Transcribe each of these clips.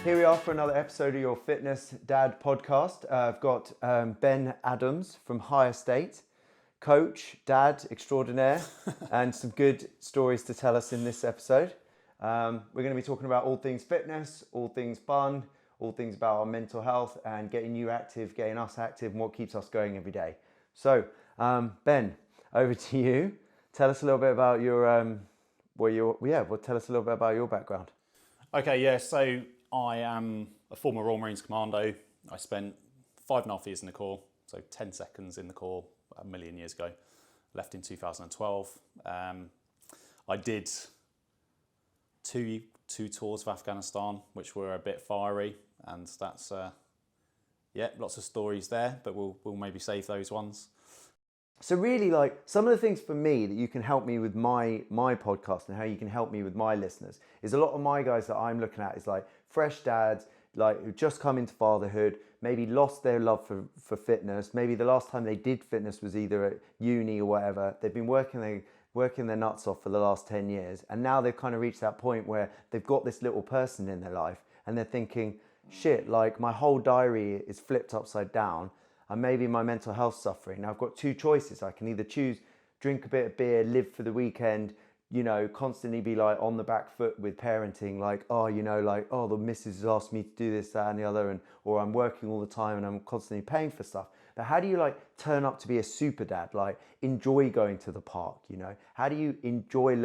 Here we are for another episode of your Fitness Dad podcast. I've got Ben Adams from HYR STATE Coach, Dad extraordinaire, and some good stories to tell us in this episode. We're going to be talking about all things fitness, all things fun, all things about our mental health and getting you active, getting us active, and what keeps us going every day. So, Ben, over to you. Tell us a little bit about your, tell us a little bit about your background. Okay, yeah, so I am a former Royal Marines Commando. I spent 5.5 years in the Corps, so 10 seconds in the Corps a million years ago. Left in 2012. I did two tours of Afghanistan, which were a bit fiery, and that's, lots of stories there, but we'll maybe save those ones. So really, like, some of the things for me that you can help me with my podcast and how you can help me with my listeners is a lot of my guys that I'm looking at is like fresh dads, like who just come into fatherhood, maybe lost their love for fitness. Maybe the last time they did fitness was either at uni or whatever. They've been working their nuts off for the last 10 years. And now they've kind of reached that point where they've got this little person in their life and they're thinking, shit, like my whole diary is flipped upside down. And maybe my mental health suffering. Now I've got two choices. I can either choose drink a bit of beer, live for the weekend, constantly be like on the back foot with parenting, like, the missus has asked me to do this, that and the other, or I'm working all the time and I'm constantly paying for stuff. But how do you like turn up to be a super dad, like enjoy going to the park, How do you enjoy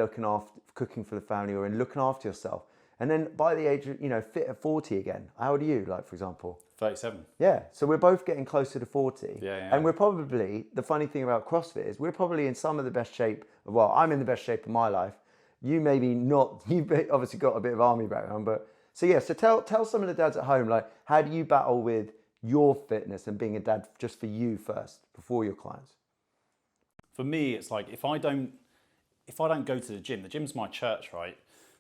cooking for the family or looking after yourself? And then by the age of, fit at 40 again. How old are you, like, for example? 37. Yeah, so we're both getting closer to 40. Yeah. And we're probably, the funny thing about CrossFit is we're probably in some of the best shape. Well, I'm in the best shape of my life. You maybe not, you've obviously got a bit of army background, but so tell some of the dads at home, like, how do you battle with your fitness and being a dad just for you first, before your clients? For me, it's like, if I don't go to the gym's my church, right?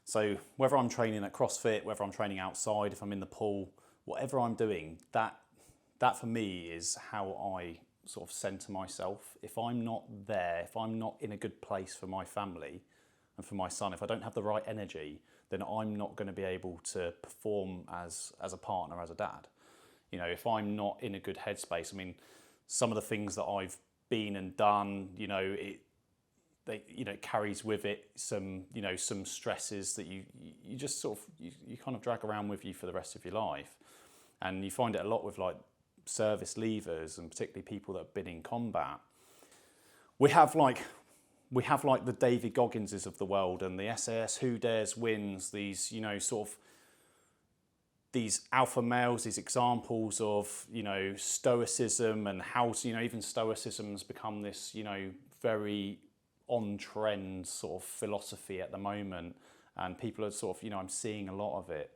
So whether I'm training at CrossFit, whether I'm training outside, if I'm in the pool, whatever I'm doing, that for me is how I sort of center myself. If I'm not there, if I'm not in a good place for my family and for my son, if I don't have the right energy, then I'm not going to be able to perform as a partner, as a dad. If I'm not in a good headspace, I mean, some of the things that I've been and done, it carries with it some stresses that you just sort of you kind of drag around with you for the rest of your life. And you find it a lot with like service leavers and particularly people that have been in combat. We have like the David Gogginses of the world and the SAS Who Dares Wins, these these alpha males, these examples of stoicism and how even stoicism has become this very on trend sort of philosophy at the moment, and people are sort of I'm seeing a lot of it.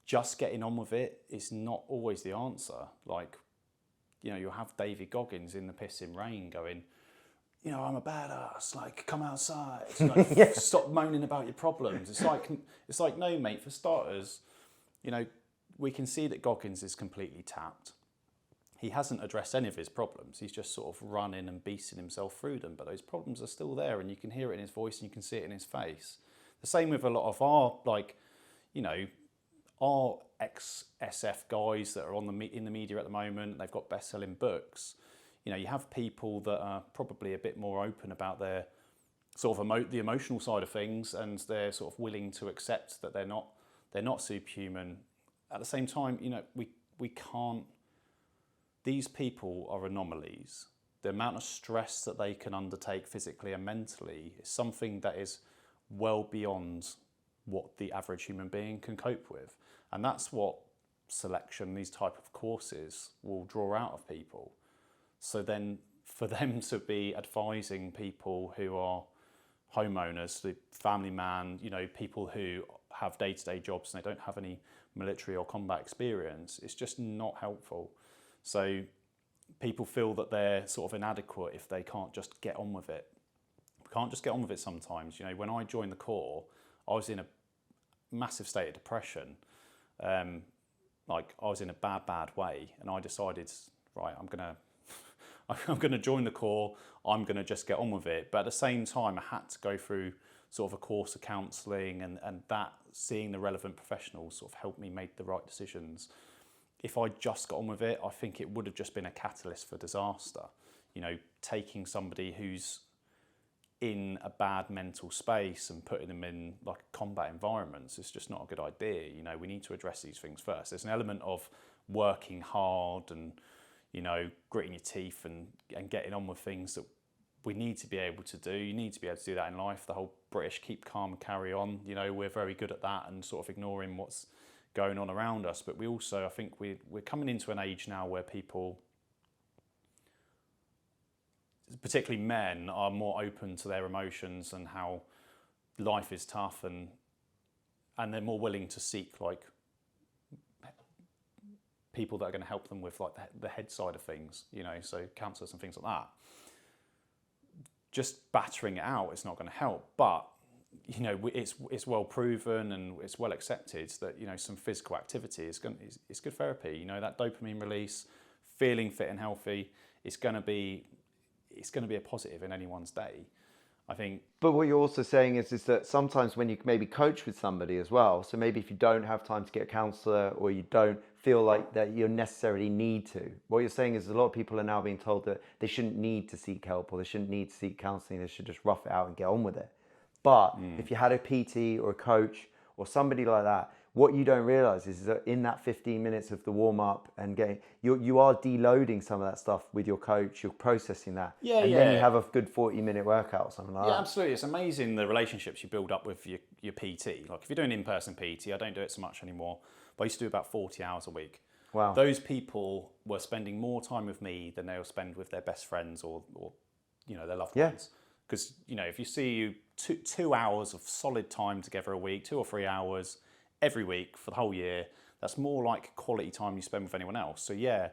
Just getting on with it is not always the answer. Like, you'll have David Goggins in the pissing rain going, I'm a badass, like, come outside, like, stop moaning about your problems. It's like, no, mate, for starters, we can see that Goggins is completely tapped. He hasn't addressed any of his problems. He's just sort of running and beasting himself through them, but those problems are still there, and you can hear it in his voice and you can see it in his face. The same with a lot of our, our ex-SF guys that are in the media at the moment. They've got best-selling books. You have people that are probably a bit more open about their sort of the emotional side of things, and they're sort of willing to accept that they're not superhuman. At the same time, we can't. These people are anomalies. The amount of stress that they can undertake physically and mentally is something that is well beyond what the average human being can cope with. And that's what selection, these type of courses, will draw out of people. So then for them to be advising people who are homeowners, the family man, people who have day-to-day jobs and they don't have any military or combat experience, it's just not helpful. So people feel that they're sort of inadequate if they can't just get on with it. We can't just get on with it sometimes. When I joined the Corps, I was in a massive state of depression. I was in a bad way, and I decided, right, I'm gonna join the Corps. I'm gonna just get on with it. But at the same time, I had to go through sort of a course of counselling, and that seeing the relevant professionals sort of helped me make the right decisions. If I just got on with it, I think it would have just been a catalyst for disaster. You know, taking somebody who's in a bad mental space and putting them in like combat environments is just not a good idea. You know, we need to address these things first. There's an element of working hard and, you know, gritting your teeth and getting on with things that we need to be able to do. You need to be able to do that in life. The whole British keep calm and carry on, you know, we're very good at that and sort of ignoring what's going on around us. But we also, I think we're coming into an age now where people, particularly men, are more open to their emotions and how life is tough, and they're more willing to seek like people that are going to help them with like the head side of things, you know, so counsellors and things like that. Just battering it out is not going to help, but you know, it's well proven and it's well accepted that, you know, some physical activity is good therapy. You know, that dopamine release, feeling fit and healthy, it's going to be a positive in anyone's day, I think. But what you're also saying is that sometimes when you maybe coach with somebody as well, so maybe if you don't have time to get a counsellor or you don't feel like that you necessarily need to, what you're saying is a lot of people are now being told that they shouldn't need to seek help or they shouldn't need to seek counselling, they should just rough it out and get on with it. But if you had a PT or a coach or somebody like that, what you don't realise is that in that 15 minutes of the warm-up and getting, you are deloading some of that stuff with your coach, you're processing that. And then you have a good 40-minute workout or something like that. Yeah, absolutely. It's amazing the relationships you build up with your PT. Like if you're doing in-person PT, I don't do it so much anymore, but I used to do about 40 hours a week. Wow. Those people were spending more time with me than they'll spend with their best friends or you know, their loved ones. Because, you know, if you see 2 hours of solid time together a week, 2 or 3 hours every week for the whole year, that's more like quality time you spend with anyone else. So yeah,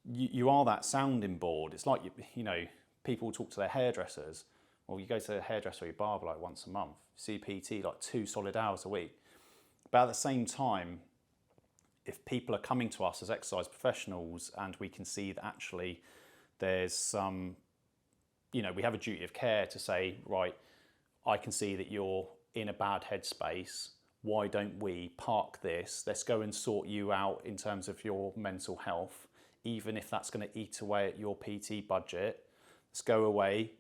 you are that sounding board. It's like, you know, people talk to their hairdressers, or you go to the hairdresser or your barber like once a month, see PT like 2 solid hours a week. But at the same time, if people are coming to us as exercise professionals and we can see that actually there's some, you know, we have a duty of care to say, right, I can see that you're in a bad headspace. Why don't we park this? Let's go and sort you out in terms of your mental health, even if that's going to eat away at your PT budget. Let's go away,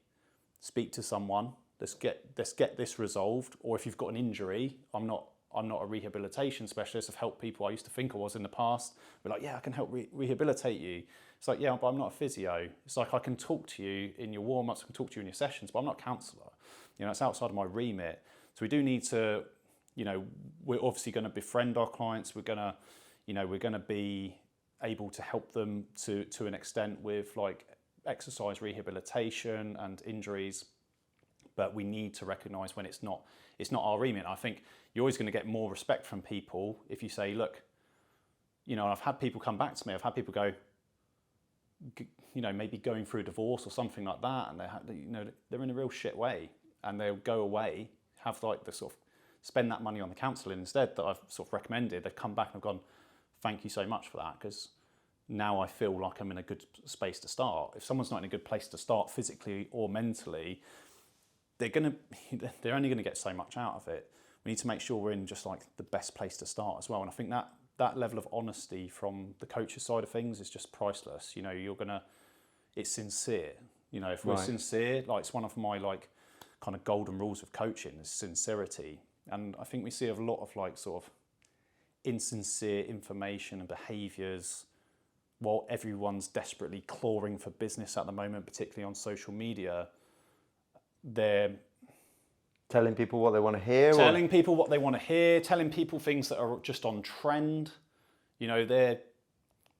speak to someone. Let's get this resolved. Or if you've got an injury, I'm not a rehabilitation specialist. I've helped people I used to think I was in the past. We're like, yeah, I can help rehabilitate you. It's like, yeah, but I'm not a physio. It's like I can talk to you in your warm-ups, I can talk to you in your sessions, but I'm not a counsellor. You know, it's outside of my remit. So we do need to, you know, we're obviously going to befriend our clients. We're going to be able to help them to an extent with like exercise rehabilitation and injuries, but we need to recognise when it's not our remit. I think you're always going to get more respect from people if you say, look, you know, I've had people come back to me. I've had people go, you know, maybe going through a divorce or something like that, and they're in a real shit way, and they'll go away, have like the sort of spend that money on the counselling instead that I've sort of recommended. They've come back and gone, thank you so much for that, because now I feel like I'm in a good space to start. If someone's not in a good place to start physically or mentally, they're only going to get so much out of it. We need to make sure we're in just like the best place to start as well. And I think that level of honesty from the coach's side of things is just priceless. You know, it's sincere. You know, if we're sincere, like it's one of my like kind of golden rules of coaching is sincerity. And I think we see a lot of like sort of insincere information and behaviours while everyone's desperately clawing for business at the moment, particularly on social media. They're telling people what they want to hear? Telling people what they want to hear, telling people things that are just on trend. You know, they're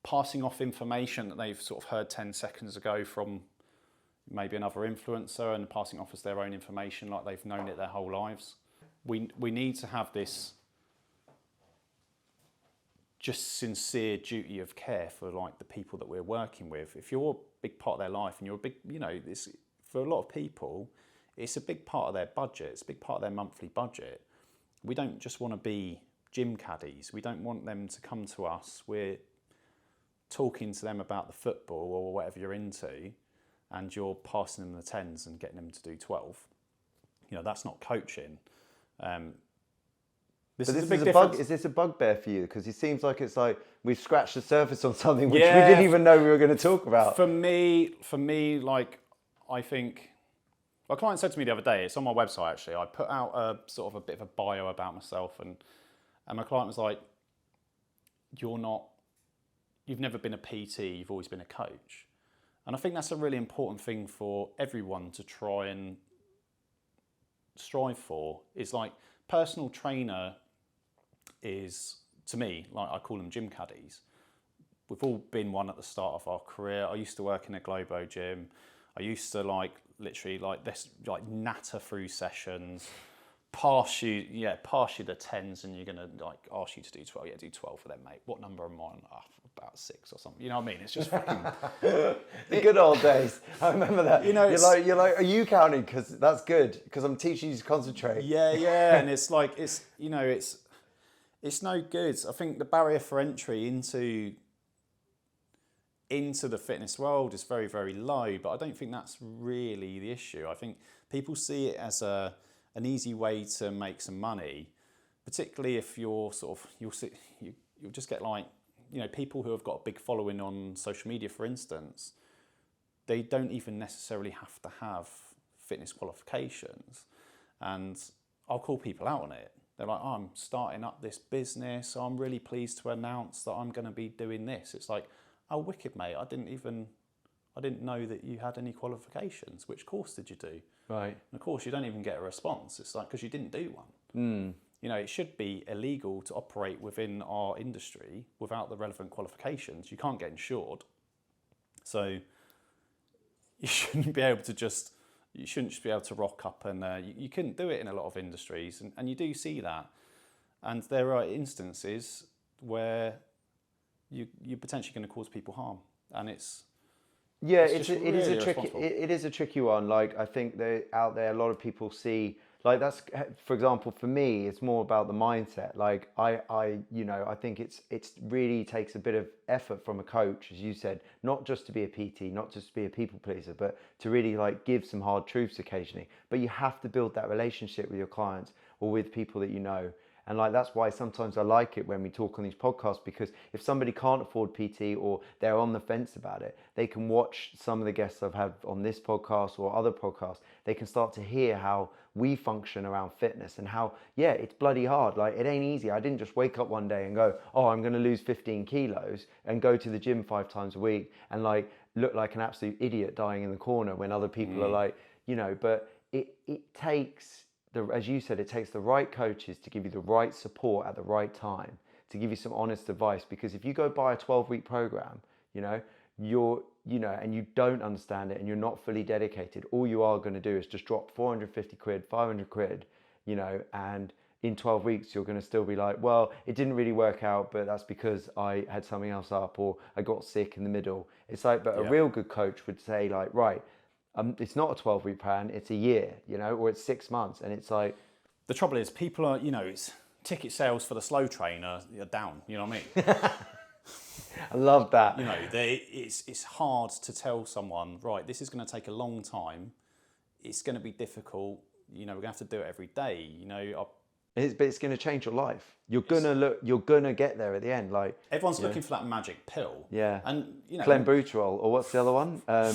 passing off information that they've sort of heard 10 seconds ago from maybe another influencer and passing off as their own information like they've known it their whole lives. We need to have this just sincere duty of care for like the people that we're working with. If you're a big part of their life and you're a big, you know, this, for a lot of people, it's a big part of their budget. It's a big part of their monthly budget. We don't just want to be gym caddies. We don't want them to come to us. We're talking to them about the football or whatever you're into, and you're passing them the 10s and getting them to do 12. that's not coaching. This But is this a big is a difference. is this a bugbear for you? Because it seems like it's like we've scratched the surface on something which we Yeah, didn't even know we were going to talk about. For me, like, I think, a client said to me the other day, it's on my website actually, I put out a sort of a bit of a bio about myself, and my client was like, you've never been a PT, you've always been a coach. And I think that's a really important thing for everyone to try and strive for, is like, personal trainer is, to me, like, I call them gym caddies. We've all been one at the start of our career. I used to work in a Globo gym. I used to literally natter through sessions, pass you the 10s, and you're gonna ask you to do 12. Yeah, do 12 for them, mate. What number am I on? About 6 or something. You know what I mean? It's just fucking The good old days. I remember that. You're like, are you counting? Because that's good. Because I'm teaching you to concentrate. Yeah, and it's like it's no good. I think the barrier for entry into the fitness world is very, very low, but I don't think that's really the issue. I think people see it as an easy way to make some money, particularly if you'll just get people who have got a big following on social media, for instance. They don't even necessarily have to have fitness qualifications, and I'll call people out on it. They're like, I'm starting up this business, so I'm really pleased to announce that I'm going to be doing this. It's like, oh, wicked, mate. I didn't know that you had any qualifications. Which course did you do? Right. And of course, you don't even get a response. It's like, because you didn't do one. It should be illegal to operate within our industry without the relevant qualifications. You can't get insured. So you shouldn't just be able to rock up, and you couldn't do it in a lot of industries. And you do see that. And there are instances where you're potentially going to cause people harm, and it is a tricky one. Like, I think out there, a lot of people see, like, that's, for example, for me, it's more about the mindset. Like, I think it's really takes a bit of effort from a coach, as you said, not just to be a PT, not just to be a people pleaser, but to really give some hard truths occasionally. But you have to build that relationship with your clients or with people that you know. And that's why sometimes I like it when we talk on these podcasts, because if somebody can't afford PT or they're on the fence about it, they can watch some of the guests I've had on this podcast or other podcasts. They can start to hear how we function around fitness and how, it's bloody hard. Like, it ain't easy. I didn't just wake up one day and go, oh, I'm going to lose 15 kilos and go to the gym 5 times a week and look like an absolute idiot dying in the corner when other people are but it takes, as you said, it takes the right coaches to give you the right support at the right time, to give you some honest advice. Because if you go buy a 12-week program, and you don't understand it and you're not fully dedicated, all you are going to do is just drop 450 quid, 500 quid, and in 12 weeks, you're going to still be like, well, it didn't really work out, but that's because I had something else up or I got sick in the middle. It's like, but a real good coach would say right, it's not a 12-week plan, it's a year, or it's 6 months. And it's like, the trouble is, people are, it's ticket sales for the slow trainer are down, you know what I mean? I love that. It's hard to tell someone, right, this is going to take a long time, it's going to be difficult, we're going to have to do it every day, But it's going to change your life. You're going to get there at the end. Like, everyone's looking for that magic pill. Yeah. And, Clenbuterol, or what's the other one? I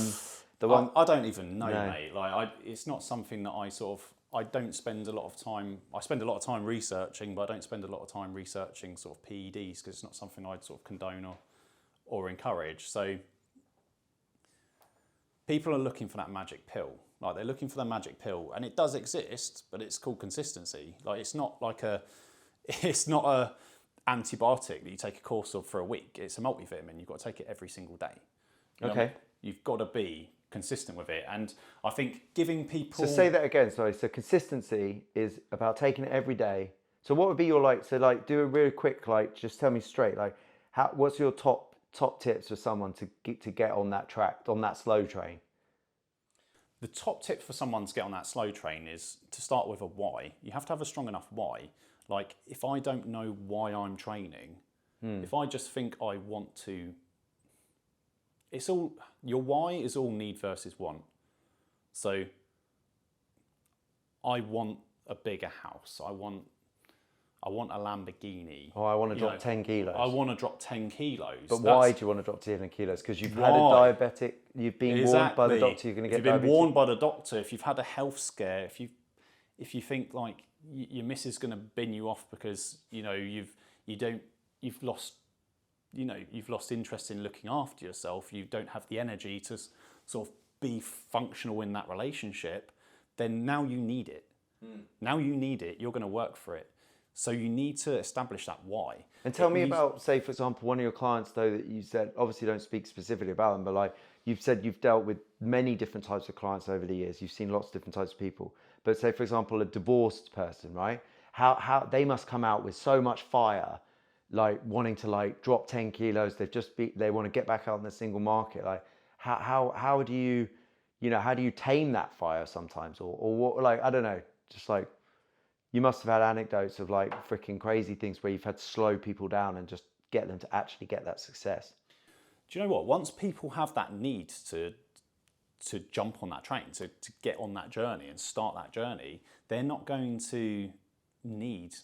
don't even know, mate. It's not something that I don't spend a lot of time. I spend a lot of time researching, but I don't spend a lot of time researching sort of PEDs, because it's not something I'd sort of condone or encourage. So people are looking for that magic pill. Like, they're looking for the magic pill, and it does exist, but it's called consistency. Like, it's not a antibiotic that you take a course of for a week. It's a multivitamin. You've got to take it every single day. You know what I mean? You've got to be consistent with it. And I think giving people... So say that again, sorry. So consistency is about taking it every day. So what would be your do a really quick, just tell me straight, what's your top tips for someone to get on that track, on that slow train? The top tip for someone to get on that slow train is to start with a why. You have to have a strong enough why. Like, if I don't know why I'm training, if I just think I want to... your why is all need versus want. So I want a bigger house. I want a Lamborghini. Oh, I want to drop 10 kilos. I want to drop 10 kilos. But why do you want to drop 10 kilos? Because you've had a diabetic, you've been warned by the doctor you're going to get diabetes. You've been warned by the doctor, if you've had a health scare, if you think like your missus is going to bin you off because you've lost interest in looking after yourself, you don't have the energy to sort of be functional in that relationship, then now you need it. Now you need it, you're going to work for it. So you need to establish that why. And tell me about, say, for example, one of your clients, though, that you said, obviously don't speak specifically about them, but like you've said you've dealt with many different types of clients over the years. You've seen lots of different types of people. But say, for example, a divorced person, right? How they must come out with so much fire, like wanting to like drop 10 kilos. They want to get back out in the single market. Like how do you, how do you tame that fire sometimes? Or what, like, I don't know, just like, you must have had anecdotes of like freaking crazy things where you've had to slow people down and just get them to actually get that success. Do you know what? Once people have that need to jump on that train, to get on that journey and start that journey, they're not going to need,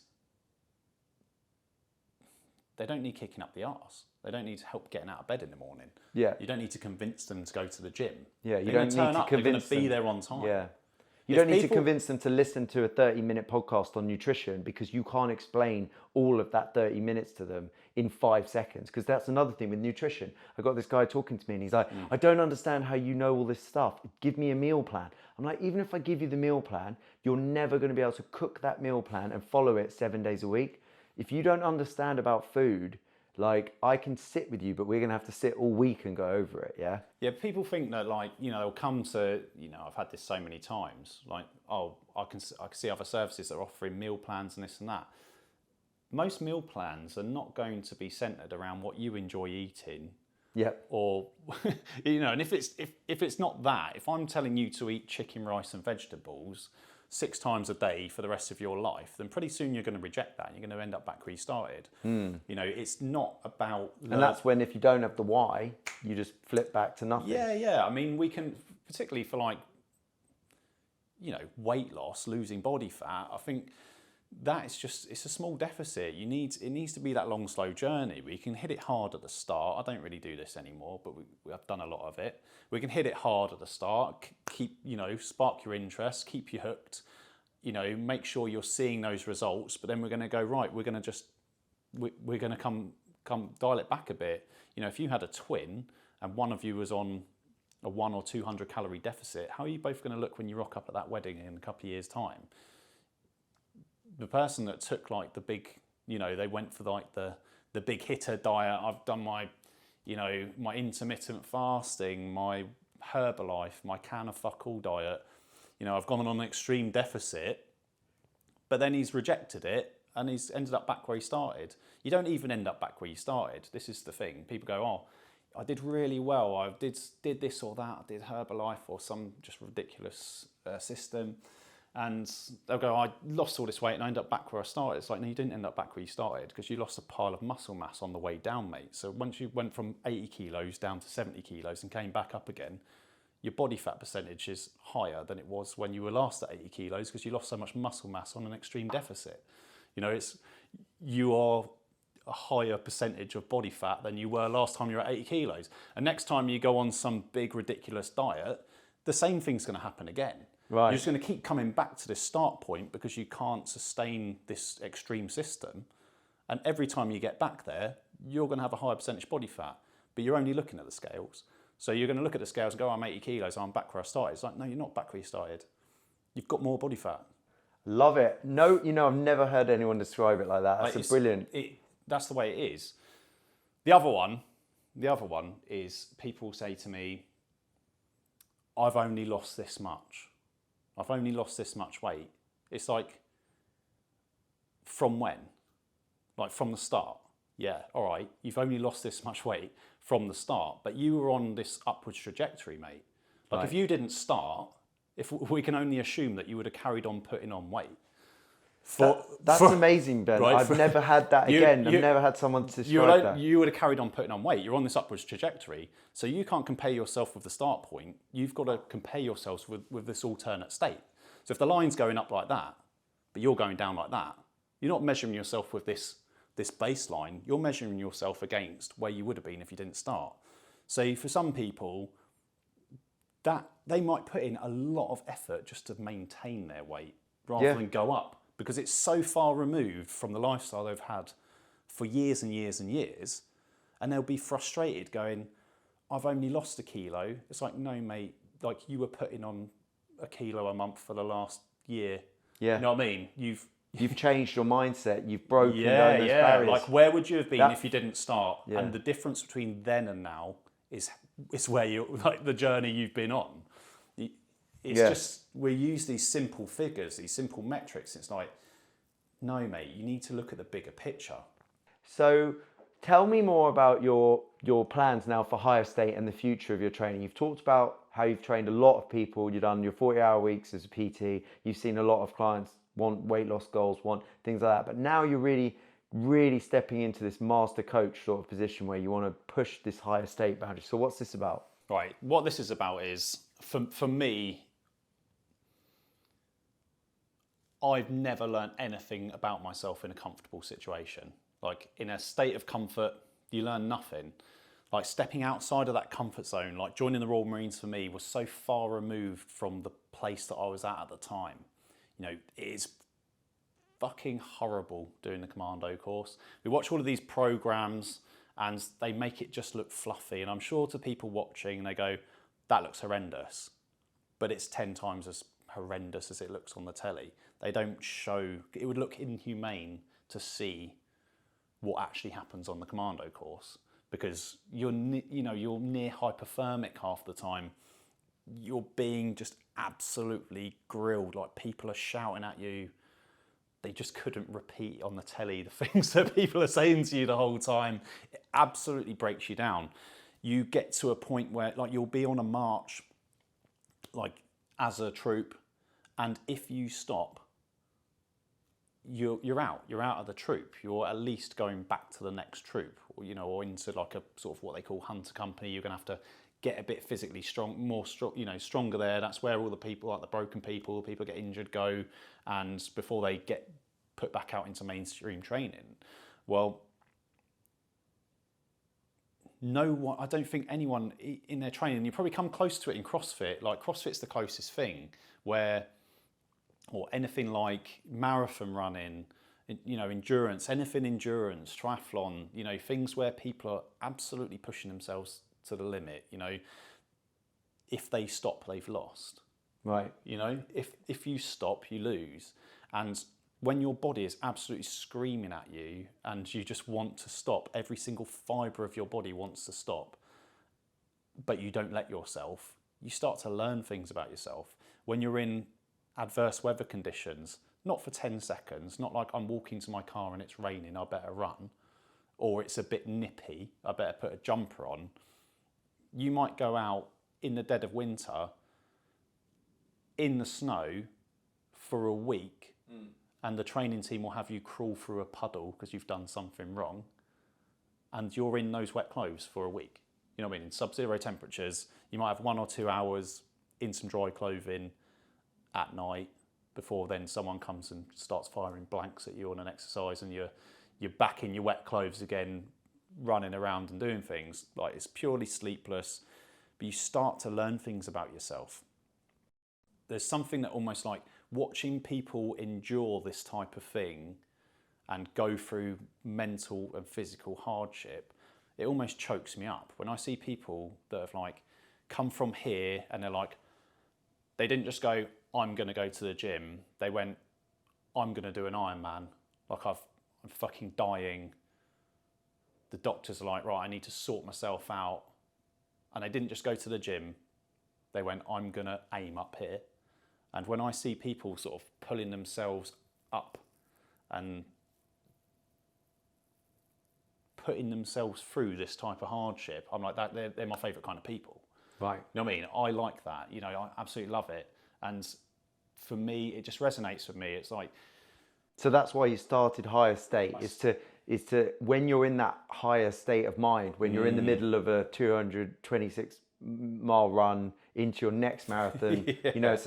they don't need kicking up the arse. They don't need help getting out of bed in the morning. Yeah. You don't need to convince them to go to the gym. Yeah, you don't need to convince them. They're going to be there on time. Yeah. You don't need to convince them to listen to a 30-minute podcast on nutrition because you can't explain all of that 30 minutes to them in 5 seconds. Because that's another thing with nutrition. I got this guy talking to me and he's like, I don't understand how you know all this stuff. Give me a meal plan. I'm like, even if I give you the meal plan, you're never going to be able to cook that meal plan and follow it 7 days a week. If you don't understand about food, like, I can sit with you, but we're going to have to sit all week and go over it, yeah? Yeah, people think that, like, they'll come to, I've had this so many times, like, oh, I can see other services that are offering meal plans and this and that. Most meal plans are not going to be centered around what you enjoy eating. Yeah. Or, and if it's not that, if I'm telling you to eat chicken, rice and vegetables 6 times a day for the rest of your life, then pretty soon you're going to reject that and you're going to end up back where you started. It's not about... And that's when, if you don't have the why, you just flip back to nothing. Yeah. I mean, we can, particularly for like, weight loss, losing body fat, I think that is just, it's a small deficit. It needs to be that long, slow journey. We can hit it hard at the start. I don't really do this anymore, but we have done a lot of it. We can hit it hard at the start, keep, spark your interest, keep you hooked, make sure you're seeing those results, but then we're going to go, right, we're going to come dial it back a bit. If you had a twin and one of you was on a 100 or 200 calorie deficit, how are you both going to look when you rock up at that wedding in a couple of years' time? The person that took like the big, they went for like the big hitter diet. I've done my, my intermittent fasting, my Herbalife, my can of fuck all diet. I've gone on an extreme deficit, but then he's rejected it and he's ended up back where he started. You don't even end up back where you started. This is the thing. People go, oh, I did really well. I did this or that. I did Herbalife or some just ridiculous system. And they'll go, I lost all this weight and I end up back where I started. It's like, no, you didn't end up back where you started because you lost a pile of muscle mass on the way down, mate. So once you went from 80 kilos down to 70 kilos and came back up again, your body fat percentage is higher than it was when you were last at 80 kilos because you lost so much muscle mass on an extreme deficit. You are a higher percentage of body fat than you were last time you were at 80 kilos. And next time you go on some big ridiculous diet, the same thing's going to happen again. Right. You're just going to keep coming back to this start point because you can't sustain this extreme system. And every time you get back there, you're going to have a higher percentage body fat, but you're only looking at the scales. So you're going to look at the scales and go, I'm 80 kilos, I'm back where I started. It's like, no, you're not back where you started. You've got more body fat. Love it. No, I've never heard anyone describe it like that. That's brilliant. That's the way it is. The other one is people say to me, I've only lost this much. I've only lost this much weight. It's like, from when? Like from the start. Yeah, all right, you've only lost this much weight from the start, but you were on this upwards trajectory, mate. Like right. If you didn't start, if we can only assume that you would have carried on putting on weight. That's amazing, Ben. Right? I've never had that again. I've never had someone to describe that. You would have carried on putting on weight. You're on this upwards trajectory. So you can't compare yourself with the start point. You've got to compare yourselves with this alternate state. So if the line's going up like that, but you're going down like that, you're not measuring yourself with this baseline, you're measuring yourself against where you would have been if you didn't start. So for some people, that they might put in a lot of effort just to maintain their weight rather than go up, because it's so far removed from the lifestyle they've had for years and years and years, and they'll be frustrated going, I've only lost a kilo. It's like, no, mate, like you were putting on a kilo a month for the last year. Yeah. You know what I mean? You've changed your mindset. You've broken down those barriers. Like, where would you have been if you didn't start? Yeah. And the difference between then and now is where you're, like, the journey you've been on. It's just, we use these simple figures, these simple metrics. It's like, no, mate, you need to look at the bigger picture. So tell me more about your plans now for HYR STATE and the future of your training. You've talked about how you've trained a lot of people. You've done your 40-hour weeks as a PT. You've seen a lot of clients want weight loss goals, want things like that. But now you're really, really stepping into this master coach sort of position where you want to push this HYR STATE boundary. So what's this about? Right. What this is about is, for me, I've never learned anything about myself in a comfortable situation. Like, in a state of comfort, you learn nothing. Like, stepping outside of that comfort zone, like joining the Royal Marines for me was so far removed from the place that I was at the time. You know, it is fucking horrible doing the commando course. We watch all of these programs and they make it just look fluffy. And I'm sure to people watching, they go, that looks horrendous. But it's 10 times as horrendous as it looks on the telly. They don't show, it would look inhumane to see what actually happens on the commando course, because you're near hypothermic half the time. You're being just absolutely grilled. Like, people are shouting at you. They just couldn't repeat on the telly the things that people are saying to you the whole time. It absolutely breaks you down. You get to a point where, like, you'll be on a march, like, as a troop, and if you stop, you're out of the troop. You're at least going back to the next troop, or, you know, or into like a sort of what they call hunter company. You're gonna have to get a bit physically stronger there. That's where all the people, like the broken people get injured, go, and before they get put back out into mainstream training. Well, no one, I don't think anyone in their training, you probably come close to it in CrossFit. Like, CrossFit's the closest thing where, or anything like marathon running, you know, endurance, triathlon, you know, things where people are absolutely pushing themselves to the limit. You know, if they stop, they've lost. Right. You know, if you stop, you lose. And when your body is absolutely screaming at you and you just want to stop, every single fibre of your body wants to stop, but you don't let yourself, you start to learn things about yourself. When you're in adverse weather conditions, not for 10 seconds, not like I'm walking to my car and it's raining, I better run, or it's a bit nippy, I better put a jumper on. You might go out in the dead of winter in the snow for a week, and the training team will have you crawl through a puddle because you've done something wrong, and you're in those wet clothes for a week. You know what I mean? In sub-zero temperatures, you might have 1 or 2 hours in some dry clothing at night before then someone comes and starts firing blanks at you on an exercise, and you're back in your wet clothes again, running around and doing things. Like, it's purely sleepless, but you start to learn things about yourself. There's something that almost like watching people endure this type of thing and go through mental and physical hardship, it almost chokes me up. When I see people that have like come from here and they're like, they didn't just go, I'm going to go to the gym. They went, I'm going to do an Ironman. Like, I'm fucking dying. The doctors are like, right, I need to sort myself out. And they didn't just go to the gym. They went, I'm going to aim up here. And when I see people sort of pulling themselves up and putting themselves through this type of hardship, I'm like, they're my favourite kind of people. Right. You know what I mean? I like that. You know, I absolutely love it. And for me, it just resonates with me. It's like... So that's why you started HYR STATE, is to when you're in that higher state of mind, when you're in the middle of a 226 mile run into your next marathon. Yeah. You know, it's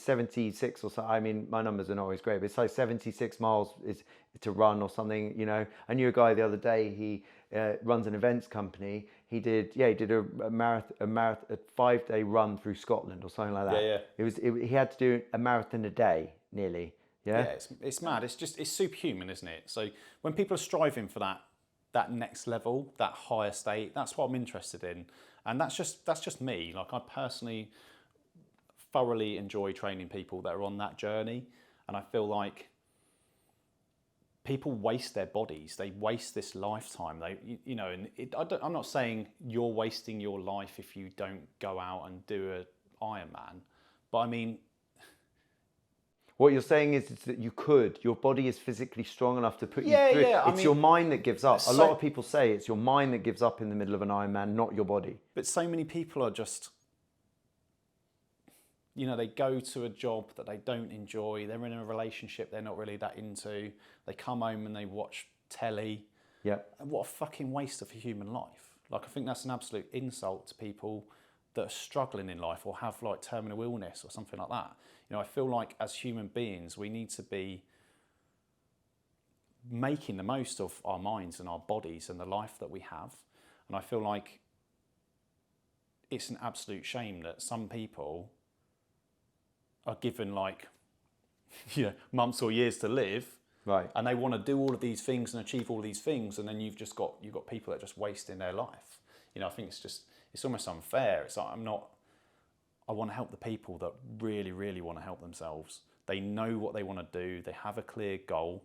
76 or so. I mean, my numbers are not always great, but it's like 76 miles is to run or something, you know. I knew a guy the other day, he runs an events company. He did a marathon, a 5-day run through Scotland or something like that. Yeah. He had to do a marathon a day, nearly. Yeah. Yeah, it's mad. It's superhuman, isn't it? So when people are striving for that next level, that higher state, that's what I'm interested in, and that's just me. Like, I personally thoroughly enjoy training people that are on that journey, and I feel like people waste their bodies. They waste this lifetime. You know, and I'm not saying you're wasting your life if you don't go out and do an Ironman, but I mean, what you're saying is that your body is physically strong enough to put you through. Yeah, it's your mind that gives up. A lot of people say it's your mind that gives up in the middle of an Ironman, not your body. But so many people are just, you know, they go to a job that they don't enjoy. They're in a relationship they're not really that into. They come home and they watch telly. Yeah. And what a fucking waste of a human life. Like, I think that's an absolute insult to people that are struggling in life or have like terminal illness or something like that. You know, I feel like as human beings, we need to be making the most of our minds and our bodies and the life that we have. And I feel like it's an absolute shame that some people are given like, you know, months or years to live. Right. And they want to do all of these things and achieve all these things, and then you've got people that are just wasting their life. You know, I think it's almost unfair. It's like, I want to help the people that really, really want to help themselves. They know what they want to do. They have a clear goal.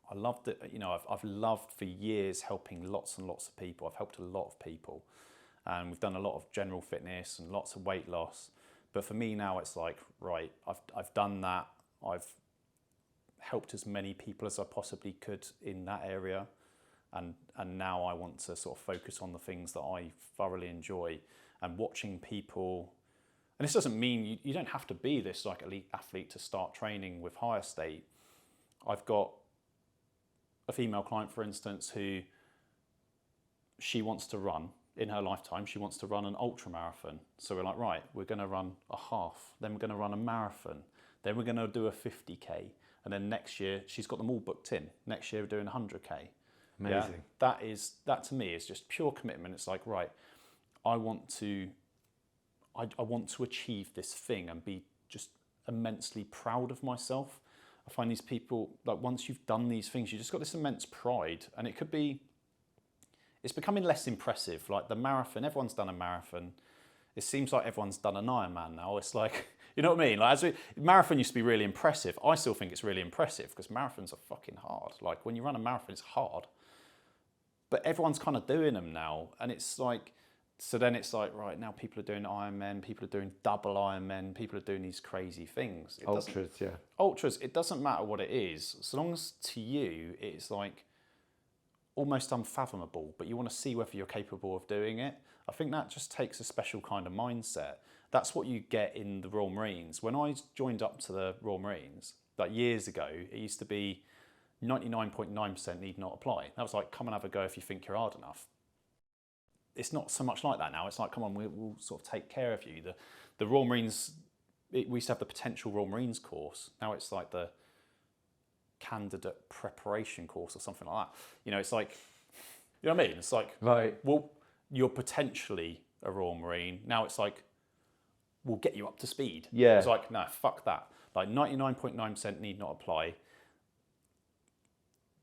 I loved it. You know, I've loved for years helping lots and lots of people. I've helped a lot of people, and we've done a lot of general fitness and lots of weight loss. But for me now, it's like, right, I've done that. I've helped as many people as I possibly could in that area, and now I want to sort of focus on the things that I thoroughly enjoy, and watching people. And this doesn't mean you don't have to be this like elite athlete to start training with HYR STATE. I've got a female client, for instance, who she wants to run in her lifetime. She wants to run an ultra marathon. So we're like, right, we're going to run a half, then we're going to run a marathon, then we're going to do a 50k, and then next year she's got them all booked in. Next year we're doing 100k. Amazing. Yeah? That to me is just pure commitment. It's like, right, I want to achieve this thing and be just immensely proud of myself. I find these people, like, once you've done these things, you just got this immense pride, and it's becoming less impressive. Like the marathon, everyone's done a marathon. It seems like everyone's done an Ironman now. It's like, you know what I mean? Like, marathon used to be really impressive. I still think it's really impressive because marathons are fucking hard. Like, when you run a marathon, it's hard. But everyone's kind of doing them now, and it's like, so then it's like, right, now people are doing Ironman, people are doing double Ironman, people are doing these crazy things. Ultras, yeah. Ultras, it doesn't matter what it is. So long as to you, it's like almost unfathomable, but you want to see whether you're capable of doing it. I think that just takes a special kind of mindset. That's what you get in the Royal Marines. When I joined up to the Royal Marines, like years ago, it used to be 99.9% need not apply. That was like, come and have a go if you think you're hard enough. It's not so much like that now. It's like, come on, we'll sort of take care of you. The Royal Marines, we used to have the potential Royal Marines course. Now it's like the candidate preparation course or something like that. You know, it's like, you know what I mean? It's like, right, well, you're potentially a Royal Marine. Now it's like, we'll get you up to speed. Yeah. It's like, no, fuck that. Like 99.9% need not apply.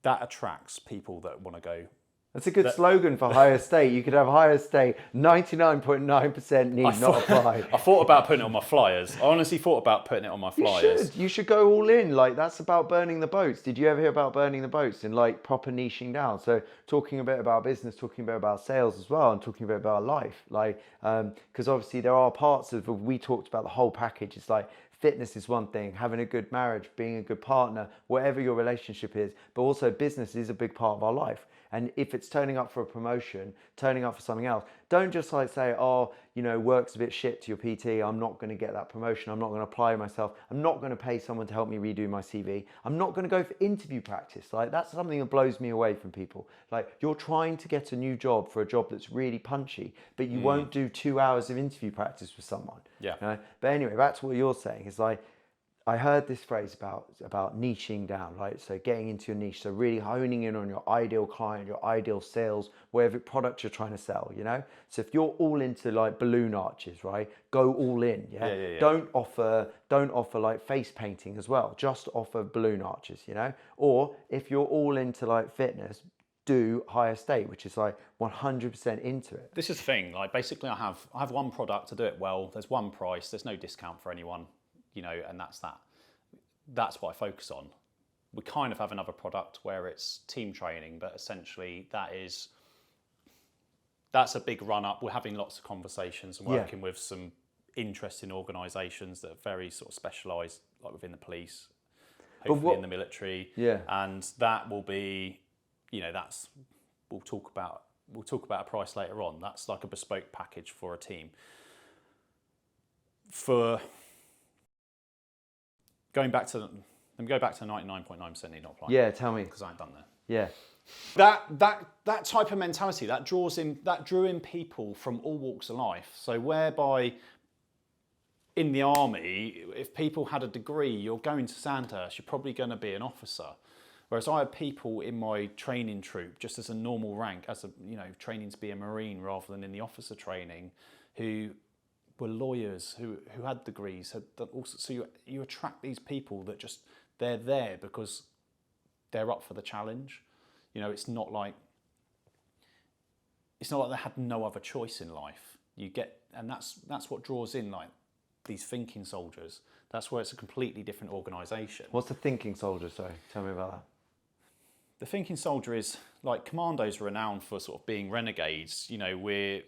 That attracts people that want to go. That's a good slogan for HYR STATE. You could have HYR STATE, 99.9% need not apply. I thought about putting it on my flyers. I honestly thought about putting it on my flyers. You should go all in. Like, that's about burning the boats. Did you ever hear about burning the boats and like proper niching down? So talking a bit about business, talking a bit about sales as well, and talking a bit about life. Like, because obviously there are parts of, we talked about the whole package. It's like, fitness is one thing, having a good marriage, being a good partner, whatever your relationship is, but also business is a big part of our life. And if it's turning up for a promotion, turning up for something else, don't just like say, oh, you know, work's a bit shit to your PT, I'm not going to get that promotion, I'm not going to apply myself, I'm not going to pay someone to help me redo my CV, I'm not going to go for interview practice. Like, that's something that blows me away from people. Like, you're trying to get a new job for a job that's really punchy, but you won't do 2 hours of interview practice with someone. Yeah. You know? But anyway, that's what you're saying. It's like, I heard this phrase about niching down, right? So getting into your niche, so really honing in on your ideal client, your ideal sales, whatever product you're trying to sell, you know? So if you're all into like balloon arches, right? Go all in, yeah? Yeah. Don't offer like face painting as well. Just offer balloon arches, you know? Or if you're all into like fitness, do HYR STATE, which is like 100% into it. This is the thing, like basically I have one product to do it well, there's one price, there's no discount for anyone. You know, and that's that. That's what I focus on. We kind of have another product where it's team training, but essentially that's a big run up. We're having lots of conversations and working with some interesting organisations that are very sort of specialised, like within the police, hopefully in the military. Yeah. And that will be, you know, we'll talk about a price later on. That's like a bespoke package for a team. Let me go back to 99.9% need not apply. Yeah, tell me. Because I ain't done that. Yeah. That type of mentality, that drew in people from all walks of life. So whereby in the army, if people had a degree, you're going to Sandhurst, you're probably going to be an officer. Whereas I had people in my training troop, just as a normal rank, as a, you know, training to be a Marine rather than in the officer training, who were lawyers, who had degrees, had done also. So you attract these people that just, they're there because they're up for the challenge. You know, it's not like they had no other choice in life. And that's what draws in like these thinking soldiers. That's where it's a completely different organisation. What's the thinking soldier? Sorry, tell me about that. The thinking soldier is like commandos are renowned for sort of being renegades. You know, we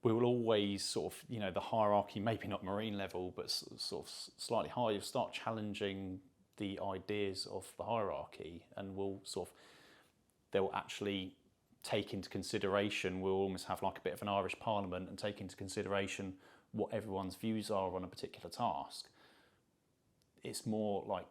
will always sort of, you know, the hierarchy, maybe not Marine level, but sort of slightly higher, you'll start challenging the ideas of the hierarchy, and they'll actually take into consideration, we'll almost have like a bit of an Irish Parliament and take into consideration what everyone's views are on a particular task. It's more like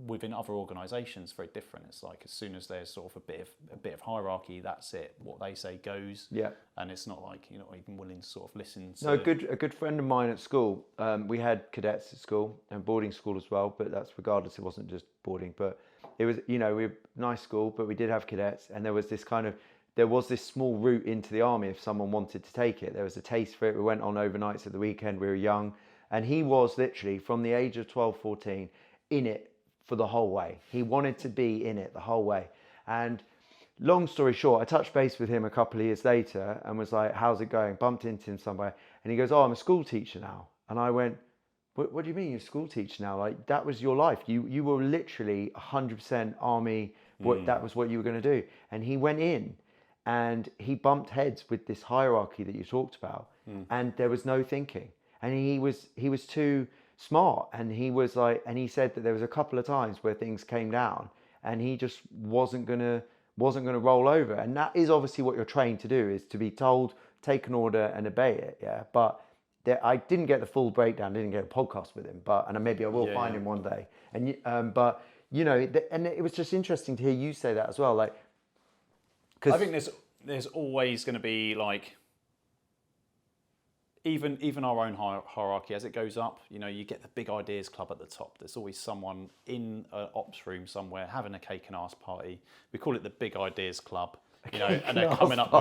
within other organisations, very different. It's like as soon as there's sort of a bit of hierarchy, that's it. What they say goes. Yeah. And it's not like you're not even willing to sort of listen to. No, a good friend of mine at school. We had cadets at school and boarding school as well, but that's regardless. It wasn't just boarding, but it was, you know, we were a nice school, but we did have cadets, and there was this small route into the army if someone wanted to take it. There was a taste for it. We went on overnights at the weekend. We were young, and he was literally from the age of 12, 14 in it for the whole way. He wanted to be in it the whole way. And long story short, I touched base with him a couple of years later and was like, how's it going? Bumped into him somewhere. And he goes, oh, I'm a school teacher now. And I went, what do you mean you're a school teacher now? Like, that was your life. You were literally 100% army. That was what you were going to do. And he went in and he bumped heads with this hierarchy that you talked about. And there was no thinking. And he was too smart, and he was like, and he said that there was a couple of times where things came down and he just wasn't gonna roll over. And that is obviously what you're trained to do, is to be told, take an order and obey it. Yeah. But I didn't get the full breakdown, didn't get a podcast with him, and maybe I will find him one day. And but you know, and it was just interesting to hear you say that as well. Like, I think there's always going to be like, even our own hierarchy, as it goes up, you know, you get the big ideas club at the top. There's always someone in an ops room somewhere having a cake and arse party. We call it the big ideas club, you know, and they're coming up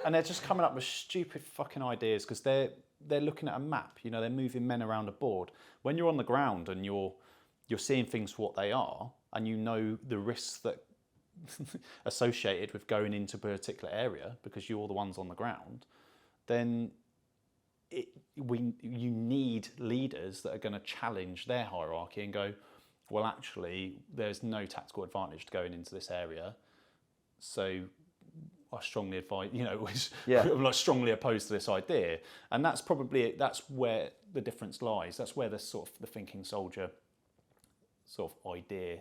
they're just coming up with stupid fucking ideas because they're looking at a map, you know, they're moving men around a board. When you're on the ground and you're seeing things for what they are, and you know the risks that associated with going into a particular area because you're the ones on the ground, then you need leaders that are going to challenge their hierarchy and go, well, actually, there's no tactical advantage to going into this area. So I strongly advise, you know, I'm like strongly opposed to this idea. And that's where the difference lies. That's where the sort of the thinking soldier sort of idea,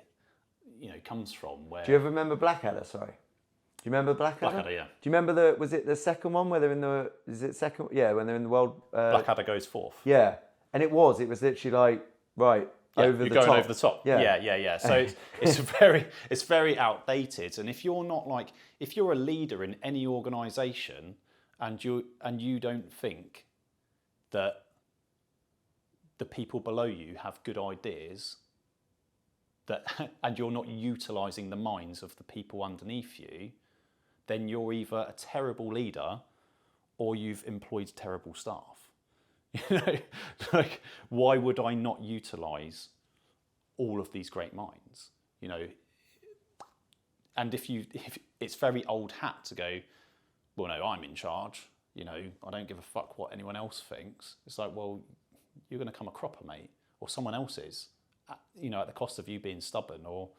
comes from. Where Do you ever remember Blackadder? Sorry. Do you remember Blackadder? Blackadder, yeah. Do you remember was it the second one where they're in the, is it second? Yeah, when they're in the world. Blackadder goes fourth. Yeah. And it was literally like, right, Yeah, over you're the going top. over the top. Yeah. Yeah. So it's very outdated. And if you're a leader in any organisation and you don't think that the people below you have good ideas, and you're not utilising the minds of the people underneath you, then you're either a terrible leader or you've employed terrible staff. Like, why would I not utilise all of these great minds? And if it's very old hat to go, well, no, I'm in charge. I don't give a fuck what anyone else thinks. It's like, well, you're going to come a cropper, mate, or someone else is, at the cost of you being stubborn or,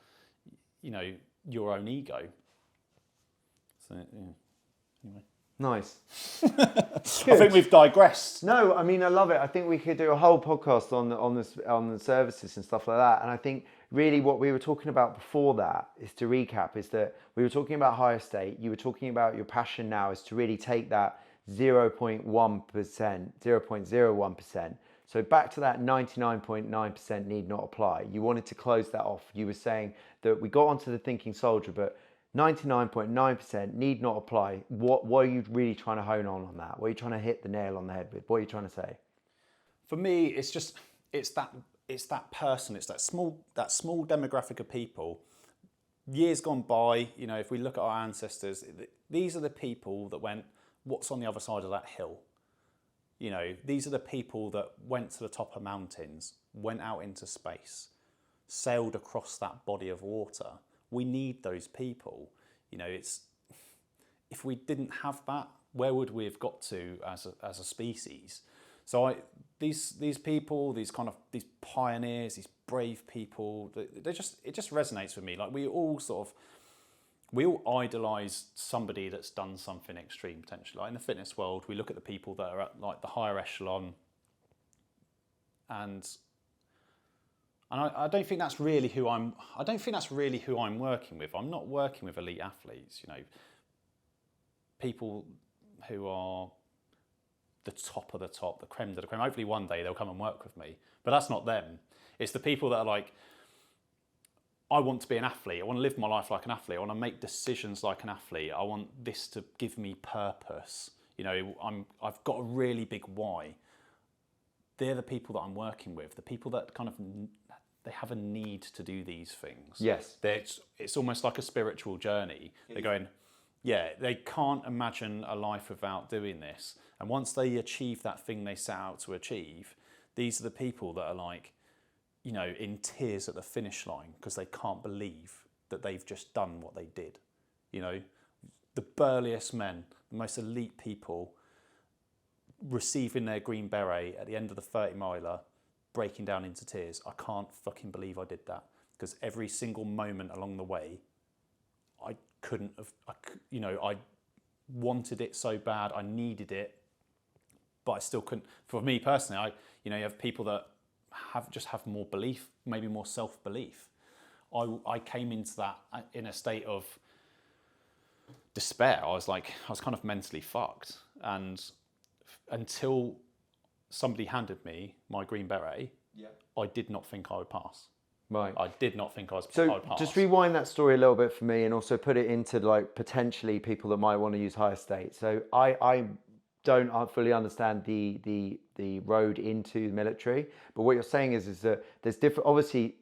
your own ego. So, yeah. Anyway. Nice. I think we've digressed. No, I mean, I love it. I think we could do a whole podcast on the services and stuff like that. And I think really what we were talking about before that is, to recap, is that we were talking about HYR STATE. You were talking about your passion now is to really take that 0.1%, 0.01%. So back to that 99.9% need not apply. You wanted to close that off. You were saying that we got onto the thinking soldier, but 99.9% need not apply. What are you really trying to hone on that? What are you trying to hit the nail on the head with? What are you trying to say? For me, it's that person. It's that small demographic of people. Years gone by, if we look at our ancestors, these are the people that went, what's on the other side of that hill? These are the people that went to the top of mountains, went out into space, sailed across that body of water. We need those people. If we didn't have that, where would we have got to as a species? So these people, these pioneers, these brave people, it just resonates with me. Like we all idolise somebody that's done something extreme potentially. Like in the fitness world, we look at the people that are at like the higher echelon, and I don't think that's really who I'm. I don't think that's really who I'm working with. I'm not working with elite athletes. People who are the top of the top, the creme de la creme. Hopefully one day they'll come and work with me. But that's not them. It's the people that are like, I want to be an athlete. I want to live my life like an athlete. I want to make decisions like an athlete. I want this to give me purpose. I've got a really big why. They're the people that I'm working with. The people that they have a need to do these things. Yes. It's almost like a spiritual journey. They're going, they can't imagine a life without doing this. And once they achieve that thing they set out to achieve, these are the people that are like, in tears at the finish line because they can't believe that they've just done what they did. The burliest men, the most elite people, receiving their green beret at the end of the 30-miler, breaking down into tears. I can't fucking believe I did that, because every single moment along the way, I couldn't have, I wanted it so bad, I needed it, but I still couldn't. For me personally, you have people that have more belief, maybe more self-belief. I came into that in a state of despair. I was kind of mentally fucked, and until somebody handed me my green beret, I did not think I would pass. Right. I did not think I would So pass. just rewind that story a little bit for me, and also put it into like potentially people that might want to use HYR STATE. So I don't fully understand the road into the military, but what you're saying is that there's different. Obviously,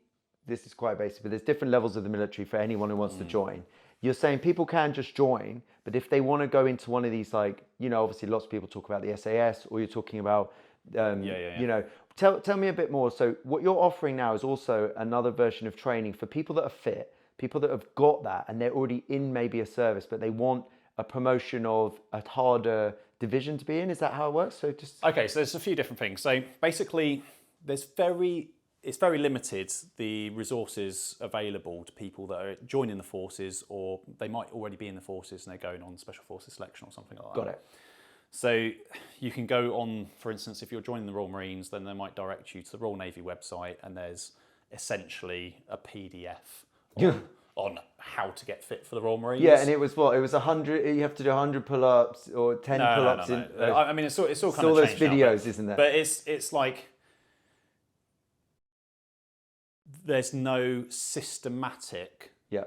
this is quite basic, but there's different levels of the military for anyone who wants to join. You're saying people can just join, but if they want to go into one of these, like, obviously lots of people talk about the SAS, or you're talking about, tell me a bit more. So what you're offering now is also another version of training for people that are fit, people that have got that, and they're already in maybe a service, but they want a promotion of a harder division to be in. Is that how it works? So Okay, so there's a few different things. So basically, it's very limited, the resources available to people that are joining the forces, or they might already be in the forces and they're going on special forces selection or something like that. Got it. So you can go on, for instance, if you're joining the Royal Marines, then they might direct you to the Royal Navy website, and there's essentially a PDF on how to get fit for the Royal Marines. Yeah, and it was what? It was 100. You have to do 100 pull-ups or 10 pull-ups. No. I mean, it's all kind all of those changed now, videos, isn't there? But it's like there's no systematic Yeah.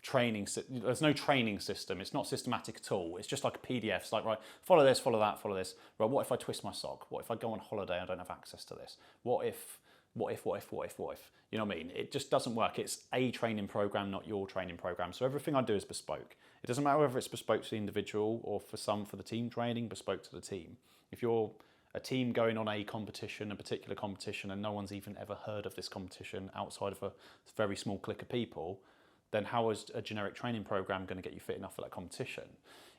training. There's no training system. It's not systematic at all. It's just like a PDF. It's like, right, follow this, follow that, follow this. Right, what if I twist my sock? What if I go on holiday and I don't have access to this? What if? You know what I mean? It just doesn't work. It's a training program, not your training program. So everything I do is bespoke. It doesn't matter whether it's bespoke to the individual or for the team training, bespoke to the team. If you're a team going on a particular competition, and no one's even ever heard of this competition outside of a very small clique of people, then how is a generic training program going to get you fit enough for that competition?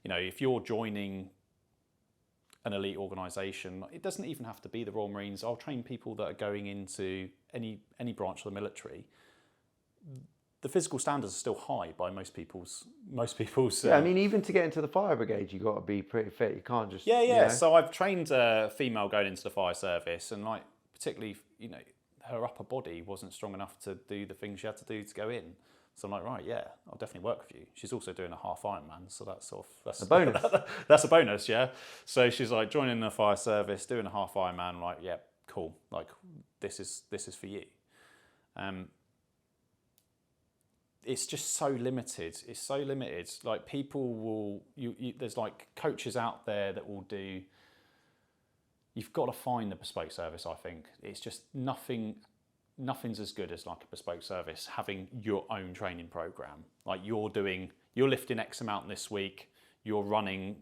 You know, if you're joining an elite organisation, it doesn't even have to be the Royal Marines. I'll train people that are going into any branch of the military. The physical standards are still high by most people's. Yeah, I mean, even to get into the fire brigade, you've got to be pretty fit. You can't just. Yeah. You know. So I've trained a female going into the fire service, and like particularly, you know, her upper body wasn't strong enough to do the things she had to do to go in. So I'm like, right, yeah, I'll definitely work with you. She's also doing a half Ironman, so that's a bonus. That's a bonus, yeah. So she's like joining the fire service, doing a half Ironman. I'm like, yeah, cool. Like this is for you. It's just so limited. It's so limited. Like people will, there's like coaches out there that will do. You've got to find the bespoke service. I think it's just nothing's as good as like a bespoke service having your own training program. Like you're lifting X amount this week, you're running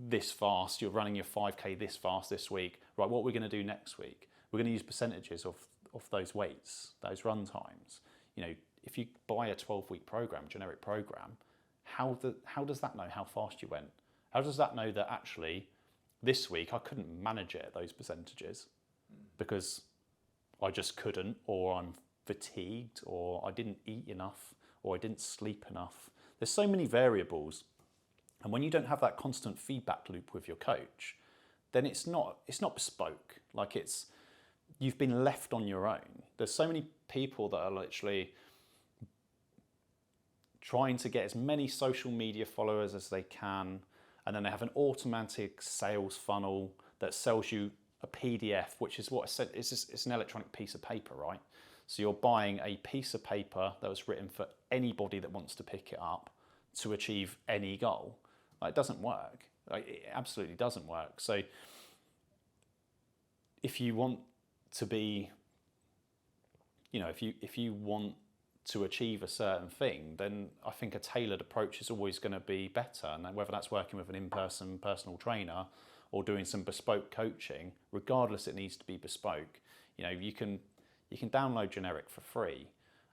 this fast, you're running your 5K this fast this week. Right, what we're going to do next week? We're going to use percentages of those weights, those run times. You know, if you buy a 12-week program, generic program, how does that know how fast you went? How does that know that actually this week I couldn't manage it at those percentages because I just couldn't, or I'm fatigued, or I didn't eat enough, or I didn't sleep enough. There's so many variables. And when you don't have that constant feedback loop with your coach, then it's not bespoke. Like you've been left on your own. There's so many people that are literally trying to get as many social media followers as they can, and then they have an automatic sales funnel that sells you a PDF, which is what I said, it's an electronic piece of paper, right? So you're buying a piece of paper that was written for anybody that wants to pick it up to achieve any goal. Like, it doesn't work. Like, it absolutely doesn't work. So if you want to be, you know, if you want to achieve a certain thing, then I think a tailored approach is always going to be better. And whether that's working with an in-person personal trainer or doing some bespoke coaching, regardless, it needs to be bespoke. You know, you can download generic for free,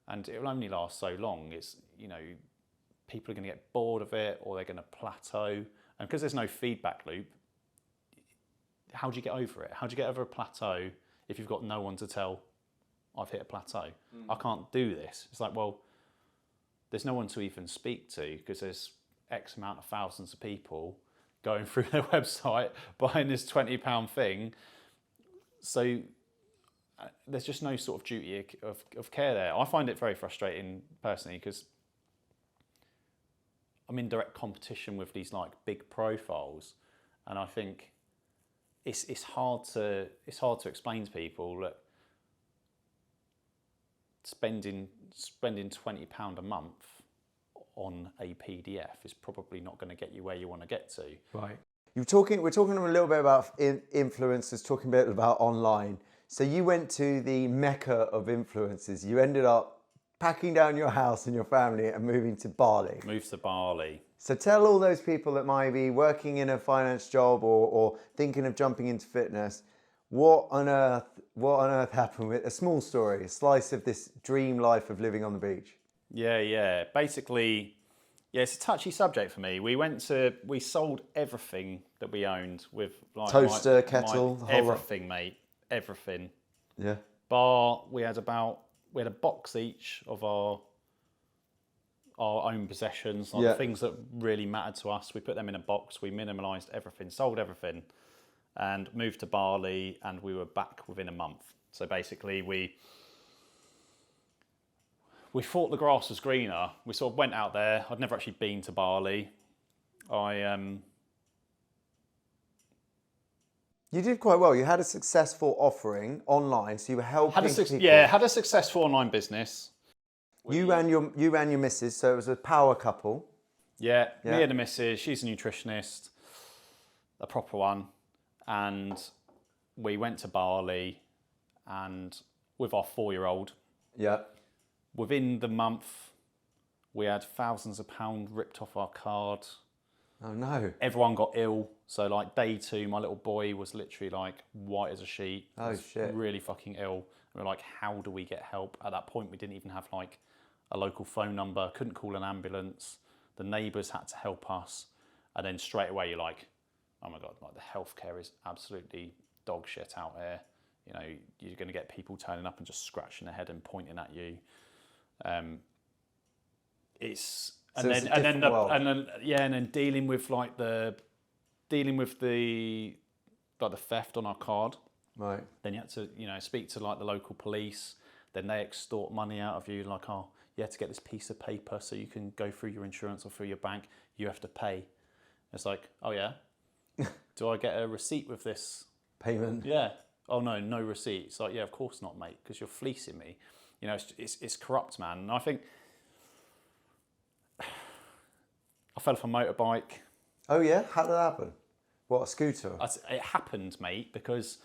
and it will only last so long. It's, you know, people are going to get bored of it, or they're going to plateau, and because there's no feedback loop, how do you get over it? How do you get over a plateau if you've got no one to tell, I've hit a plateau? I can't do this. It's like, well, there's no one to even speak to because there's X amount of thousands of people going through their website, buying this £20 thing. So there's just no sort of duty of care there. I find it very frustrating personally because I'm in direct competition with these like big profiles, and I think it's hard to explain to people that spending £20 a month on a PDF is probably not going to get you where you want to get to. Right. We're talking a little bit about influencers, talking a bit about online. So you went to the mecca of influencers. You ended up packing down your house and your family and moving to Bali. Moved to Bali. So tell all those people that might be working in a finance job or thinking of jumping into fitness, what on earth happened with a small story, a slice of this dream life of living on the beach? Yeah. Basically, yeah, it's a touchy subject for me. We sold everything that we owned with like toaster, kettle, the whole everything, mate. Everything. Yeah. Bar, we had a box each of our own possessions, like the things that really mattered to us. We put them in a box, we minimalised everything, sold everything, and moved to Bali, and we were back within a month. So basically we thought the grass was greener. We sort of went out there. I'd never actually been to Bali. You did quite well. You had a successful offering online, so you were helping people. had a successful online business. You ran your missus, so it was a power couple. Yeah, me and the missus. She's a nutritionist, a proper one, and we went to Bali, and with our 4-year-old. Yeah. Within the month, we had thousands of pounds ripped off our card. Oh no. Everyone got ill. So like day 2, my little boy was literally like white as a sheet. Oh shit. Really fucking ill. We were like, how do we get help? At that point, we didn't even have like a local phone number. Couldn't call an ambulance. The neighbours had to help us. And then straight away you're like, oh my God, like the healthcare is absolutely dog shit out here. You know, you're going to get people turning up and just scratching their head and pointing at you. And then dealing with the theft on our card. Right. Then you had to, speak to like the local police. Then they extort money out of you, like, oh, you have to get this piece of paper so you can go through your insurance or through your bank. You have to pay. It's like, oh yeah, do I get a receipt with this payment? Yeah. Oh no receipt. It's like, yeah, of course not, mate, because you're fleecing me. It's corrupt, man. And I think I fell off a motorbike. Oh yeah? How did that happen? What, a scooter? It happened, mate, because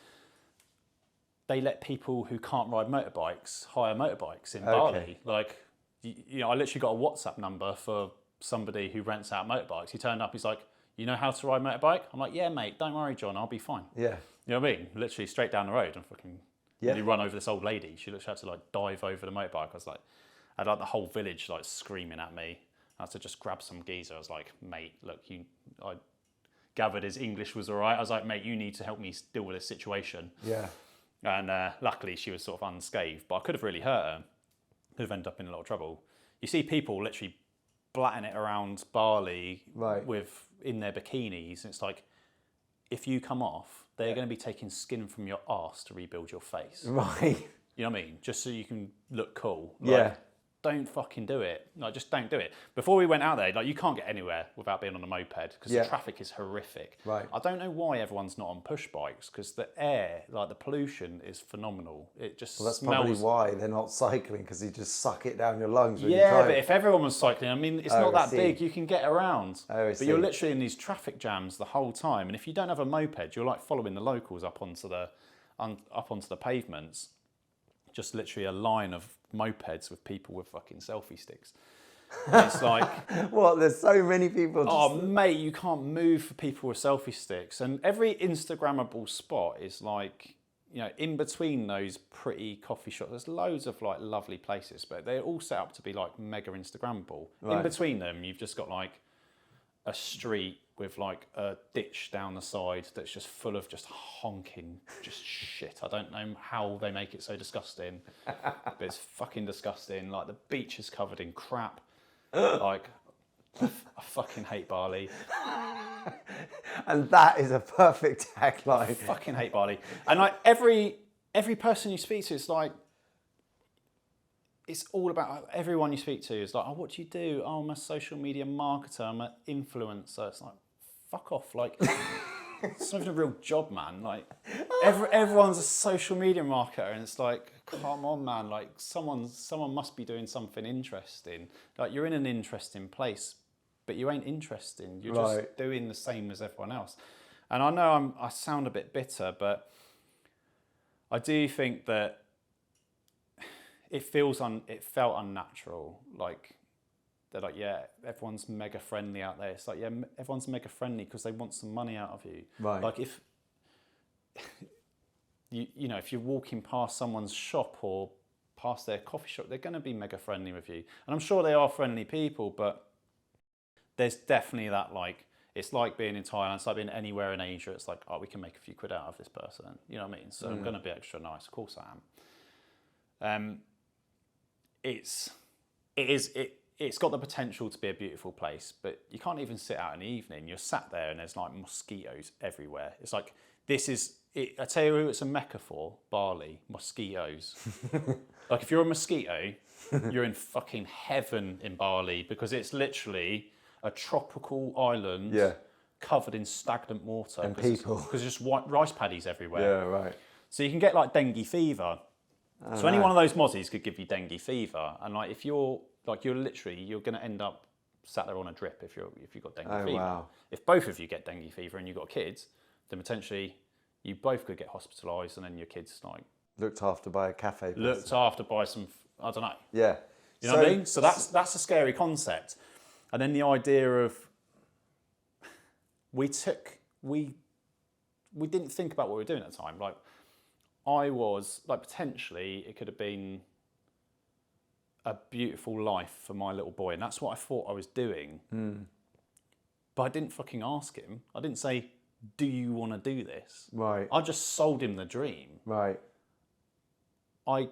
they let people who can't ride motorbikes hire motorbikes in Bali. Like, I literally got a WhatsApp number for somebody who rents out motorbikes. He turned up, he's like, you know how to ride a motorbike? I'm like, yeah, mate, don't worry, John, I'll be fine. Yeah. You know what I mean? Literally straight down the road and fucking really run over this old lady. She literally had to like dive over the motorbike. I was like, I had like the whole village like screaming at me. I had to just grab some geezer. I was like, mate, look, I gathered his English was all right. I was like, mate, you need to help me deal with this situation. Yeah. And luckily she was sort of unscathed, but I could have really hurt her. Could have ended up in a lot of trouble. You see people literally blatting it around Bali in their bikinis. And it's like, if you come off, they're going to be taking skin from your arse to rebuild your face. Right. You know what I mean? Just so you can look cool. Yeah. Don't fucking do it. Like, just don't do it. Before we went out there, like, you can't get anywhere without being on a moped because the traffic is horrific. Right. I don't know why everyone's not on push bikes because the air, like the pollution, is phenomenal. It just that's smells. Probably why they're not cycling, because you just suck it down your lungs. When Yeah, but if everyone was cycling, I mean, it's not that see. big. You can get around. But you're literally in these traffic jams the whole time. And if you don't have a moped, you're like following the locals up onto the pavements. Just literally a line of mopeds with people with fucking selfie sticks. And it's like, what? There's so many people. Oh, mate, you can't move for people with selfie sticks. And every Instagrammable spot is like, in between those pretty coffee shops, there's loads of like lovely places, but they're all set up to be like mega Instagrammable. Right. In between them, you've just got like a street with like a ditch down the side that's just full of just honking just shit. I don't know how they make it so disgusting, but it's fucking disgusting. Like the beach is covered in crap. Like, I fucking hate Bali. And that is a perfect tagline. I fucking hate Bali. And like every person you speak to, it's like, it's all about, everyone you speak to is like, oh, what do you do? Oh, I'm a social media marketer, I'm an influencer. It's like, fuck off. Like, it's not even a real job, man. Like, everyone's a social media marketer, and it's like, come on, man. Like, someone must be doing something interesting. Like, you're in an interesting place, but you ain't interesting. You're just doing the same as everyone else. And I know I sound a bit bitter, but I do think that it felt unnatural. Like, they're like, yeah, everyone's mega friendly out there. It's like, yeah, everyone's mega friendly because they want some money out of you. Right. Like, if if you're walking past someone's shop or past their coffee shop, they're going to be mega friendly with you. And I'm sure they are friendly people, but there's definitely that, like, it's like being in Thailand, it's like being anywhere in Asia. It's like, oh, we can make a few quid out of this person. You know what I mean? So I'm going to be extra nice. Of course I am. It's got the potential to be a beautiful place, but you can't even sit out in the evening. You're sat there and there's like mosquitoes everywhere. It's like, I tell you who it's a mecca for, Bali, mosquitoes. Like, if you're a mosquito, you're in fucking heaven in Bali, because it's literally a tropical island covered in stagnant water. And people. Because there's just white rice paddies everywhere. Yeah, right. So you can get like dengue fever. So any one of those mozzies could give you dengue fever. And like if you're going to end up sat there on a drip if you've got dengue fever. Wow. If both of you get dengue fever and you've got kids, then potentially you both could get hospitalised, and then your kids like looked after by a cafe person. Looked after by some, I don't know. Yeah. You know what I mean? So that's a scary concept. And then the idea of we didn't think about what we were doing at the time. Like I was like, potentially it could have been a beautiful life for my little boy, and that's what I thought I was doing. But I didn't fucking ask him. I didn't say, do you want to do this? Right. I just sold him the dream. Right. I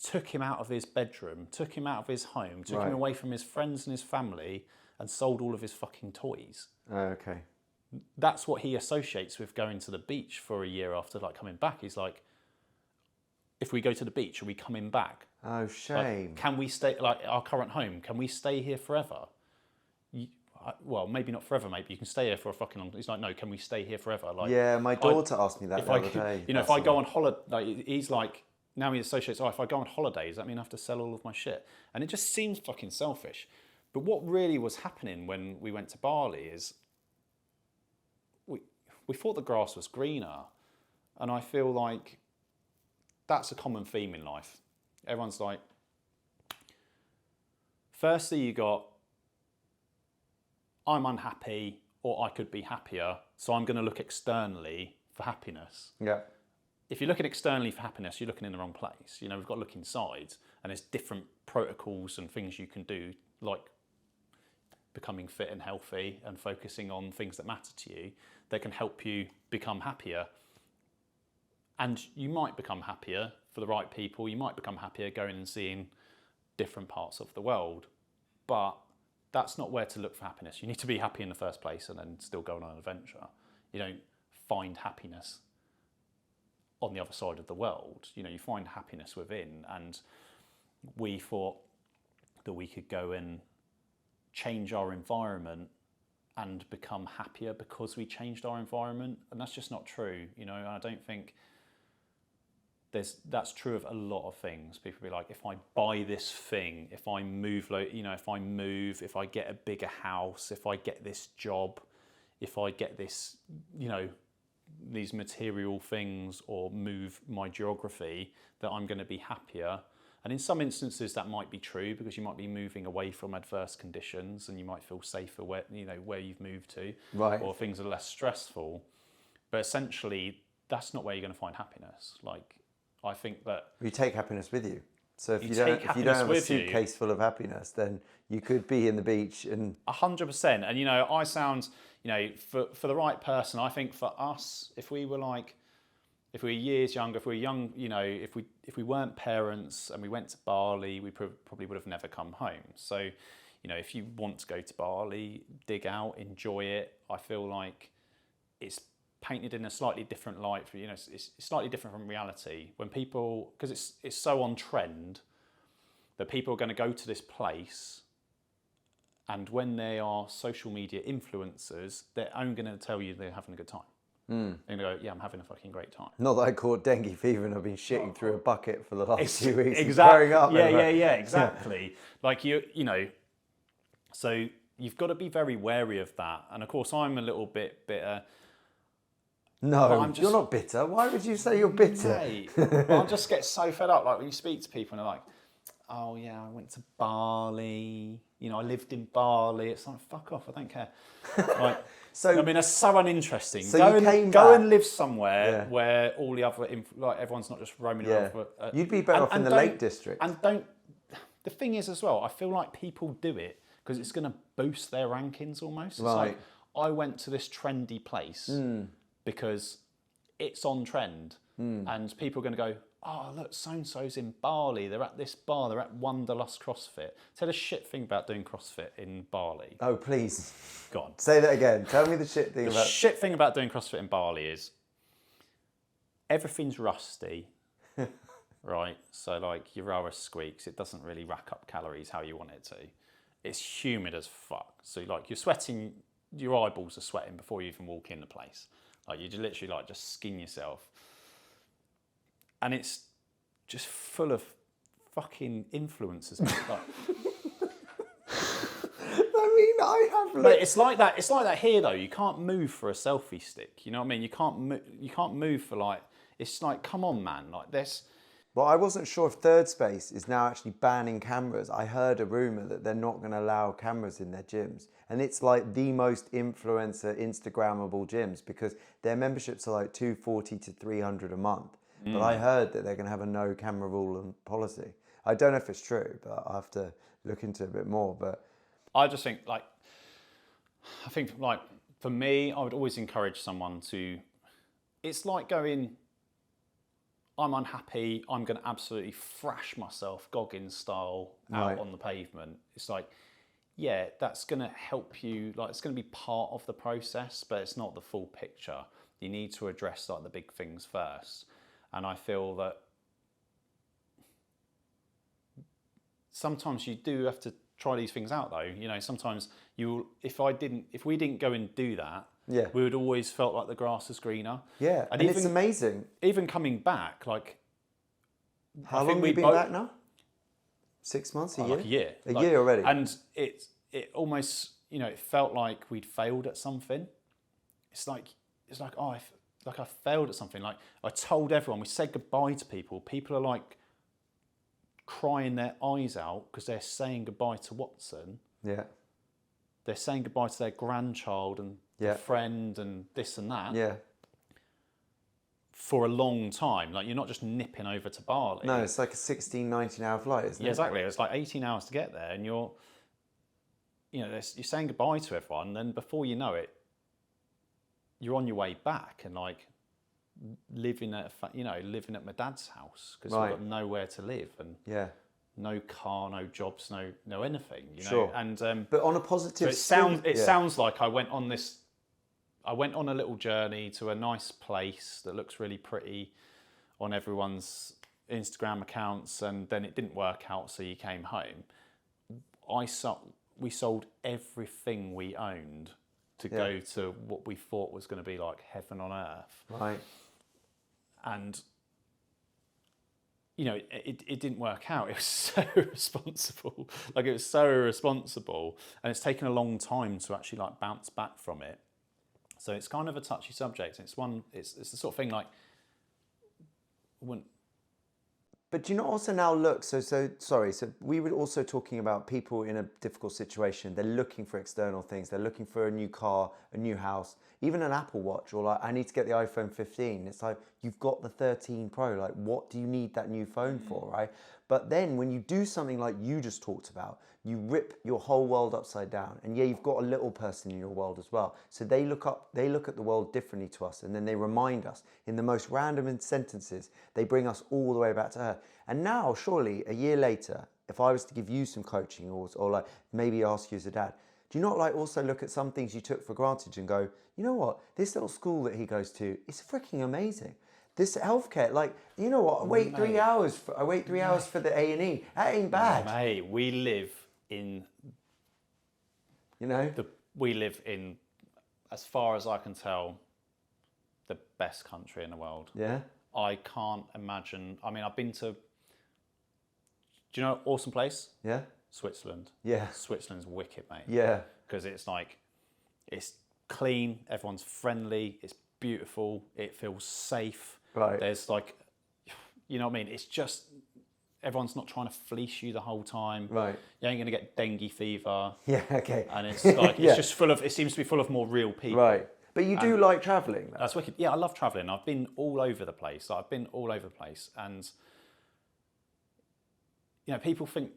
took him out of his bedroom, took him out of his home, took him away from his friends and his family, and sold all of his fucking toys. Oh, okay. That's what he associates with going to the beach for a year after like coming back. He's like, if we go to the beach, are we coming back? Oh, shame. Like, can we stay, like our current home, can we stay here forever? Well, maybe not forever, mate, but you can stay here for a fucking long time. He's like, no, can we stay here forever? Like, yeah, my daughter asked me that the other day. You know, if I go on holiday, like, he's like, now he associates, if I go on holidays, does that mean I have to sell all of my shit? And it just seems fucking selfish. But what really was happening when we went to Bali is we thought the grass was greener. And I feel like that's a common theme in life. Everyone's like, firstly, you got, I'm unhappy or I could be happier, so I'm going to look externally for happiness. Yeah. If you're looking externally for happiness, you're looking in the wrong place. You know, we've got to look inside, and there's different protocols and things you can do, like becoming fit and healthy and focusing on things that matter to you, that can help you become happier. And you might become happier for the right people. You might become happier going and seeing different parts of the world. But that's not where to look for happiness. You need to be happy in the first place and then still go on an adventure. You don't find happiness on the other side of the world. You know, you find happiness within. And we thought that we could go and change our environment and become happier because we changed our environment. And that's just not true. You know, I don't think that's true of a lot of things. People be like, if I buy this thing, if I move, if I get a bigger house, if I get this job, if I get this, you know, these material things, or move my geography, that I'm going to be happier. And in some instances that might be true, because you might be moving away from adverse conditions and you might feel safer where you've moved to, or things are less stressful. But essentially, that's not where you're going to find happiness. Like, I think that you take happiness with you. So if you don't have a suitcase full of happiness, then you could be in the beach and 100%. And you know, I sound, you know, for the right person, I think for us, if we were years younger, if we were young, you know, if we weren't parents and we went to Bali, we probably would have never come home. So, you know, if you want to go to Bali, dig out, enjoy it. I feel like it's painted in a slightly different light. For, you know, it's slightly different from reality. When people, because it's so on trend that people are going to go to this place, and when they are social media influencers, they're only going to tell you they're having a good time. They're going to go, yeah, I'm having a fucking great time. Not that I caught dengue fever and I've been shitting through a bucket for the last few weeks. Exactly. Growing up. Yeah, exactly. Like you know, so you've got to be very wary of that. And of course, I'm a little bit bitter. No, you're not bitter. Why would you say you're bitter? Mate, I just get so fed up. Like when you speak to people and they're like, oh yeah, I went to Bali. You know, I lived in Bali. It's like, fuck off, I don't care. Like, so I mean, it's so uninteresting. So go and live somewhere where all the other, like everyone's not just roaming around. You'd be better off in the Lake District. And don't. The thing is as well, I feel like people do it because it's going to boost their rankings almost. It's like, I went to this trendy place because it's on trend, and people are going to go, oh, look, so-and-so's in Bali. They're at this bar. They're at Wanderlust CrossFit. Tell a shit thing about doing CrossFit in Bali. Oh, please. Go on. Say that again. Tell me the shit thing about... The shit thing about doing CrossFit in Bali is everything's rusty. right? So like your RS squeaks, it doesn't really rack up calories how you want it to. It's humid as fuck. So like you're sweating, your eyeballs are sweating before you even walk in the place. Like you just literally like just skin yourself. And it's just full of fucking influencers. Like, I mean, I have. but it's like that. It's like that here though. You can't move for a selfie stick. You know what I mean? You can't move for like. It's like, come on, man. Like this. Well, I wasn't sure if Third Space is now actually banning cameras. I heard a rumor that they're not going to allow cameras in their gyms. And it's like the most influencer, Instagrammable gyms because their memberships are like $240 to $300 a month. But I heard that they're going to have a no camera rule and policy. I don't know if it's true, but I'll have to look into it a bit more. But I just think for me, I would always encourage someone to, it's like going, I'm unhappy, I'm going to absolutely thrash myself Goggins style out on the pavement. It's like, yeah, that's going to help you, like it's going to be part of the process, but it's not the full picture. You need to address like the big things first. And I feel that sometimes you do have to try these things out though. You know, sometimes if we didn't go and do that, we would always felt like the grass was greener. Yeah, and it's amazing. Even coming back, like... How long have you been back now? 6 months, a year? Like a year. A year already. And it almost, it felt like we'd failed at something. It's like I failed at something. Like I told everyone, we said goodbye to people. People are like crying their eyes out because they're saying goodbye to Watson. Yeah. They're saying goodbye to their grandchild and their friend and this and that. Yeah. For a long time. Like you're not just nipping over to Bali. No, it's like a 16, 19-hour flight, isn't it? Yeah, exactly. It's like 18 hours to get there and you're saying goodbye to everyone, and then before you know it, you're on your way back and like living at my dad's house because we've got nowhere to live and no car, no jobs, no anything. Sure. And but on a positive, so it sounds like I went on a little journey to a nice place that looks really pretty on everyone's Instagram accounts, and then it didn't work out, so you came home. We sold everything we owned to go to what we thought was going to be like heaven on earth. Right. And, it didn't work out. It was so irresponsible. Like, it was so irresponsible. And it's taken a long time to actually, like, bounce back from it. So it's kind of a touchy subject. It's the sort of thing, like, But do you not also now look, so we were also talking about people in a difficult situation. They're looking for external things. They're looking for a new car, a new house, even an Apple Watch, or like, I need to get the iPhone 15. It's like, you've got the 13 Pro. Like, what do you need that new phone for, right? But then when you do something like you just talked about, you rip your whole world upside down. And yeah, you've got a little person in your world as well. So they look at the world differently to us, and then they remind us in the most random sentences. They bring us all the way back to her. And now, surely, a year later, if I was to give you some coaching or like maybe ask you as a dad, do you not like also look at some things you took for granted and go, you know what, this little school that he goes to is freaking amazing. This healthcare, like, you know what, I wait 3 hours for the A&E. That ain't bad. Mate, we live in, as far as I can tell, the best country in the world. Yeah. I can't imagine. I mean, I've been to, do you know, awesome place? Yeah. Switzerland. Yeah. Switzerland's wicked, mate. Yeah. Because it's like, it's clean, everyone's friendly, it's beautiful, it feels safe. Right. There's like, you know what I mean? It's just, everyone's not trying to fleece you the whole time. Right. You ain't going to get dengue fever. Yeah, okay. And it's like, it's just it seems to be full of more real people. Right. But you do like travelling, though. That's wicked. Yeah, I love travelling. I've been all over the place. And, people think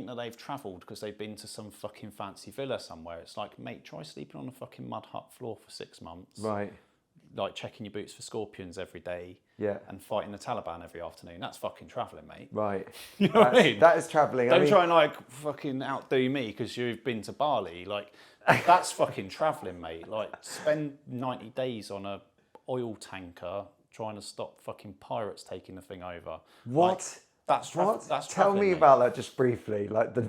that they've travelled because they've been to some fucking fancy villa somewhere. It's like, mate, try sleeping on a fucking mud hut floor for 6 months. Right. Like checking your boots for scorpions every day. Yeah. And fighting the Taliban every afternoon. That's fucking travelling, mate. Right. You know what I mean? That is travelling. Don't try and like fucking outdo me because you've been to Bali. Like, that's fucking travelling, mate. Like, spend 90 days on a oil tanker trying to stop fucking pirates taking the thing over. What? Like, that's Tell travelling, me mate. about that just briefly. Like they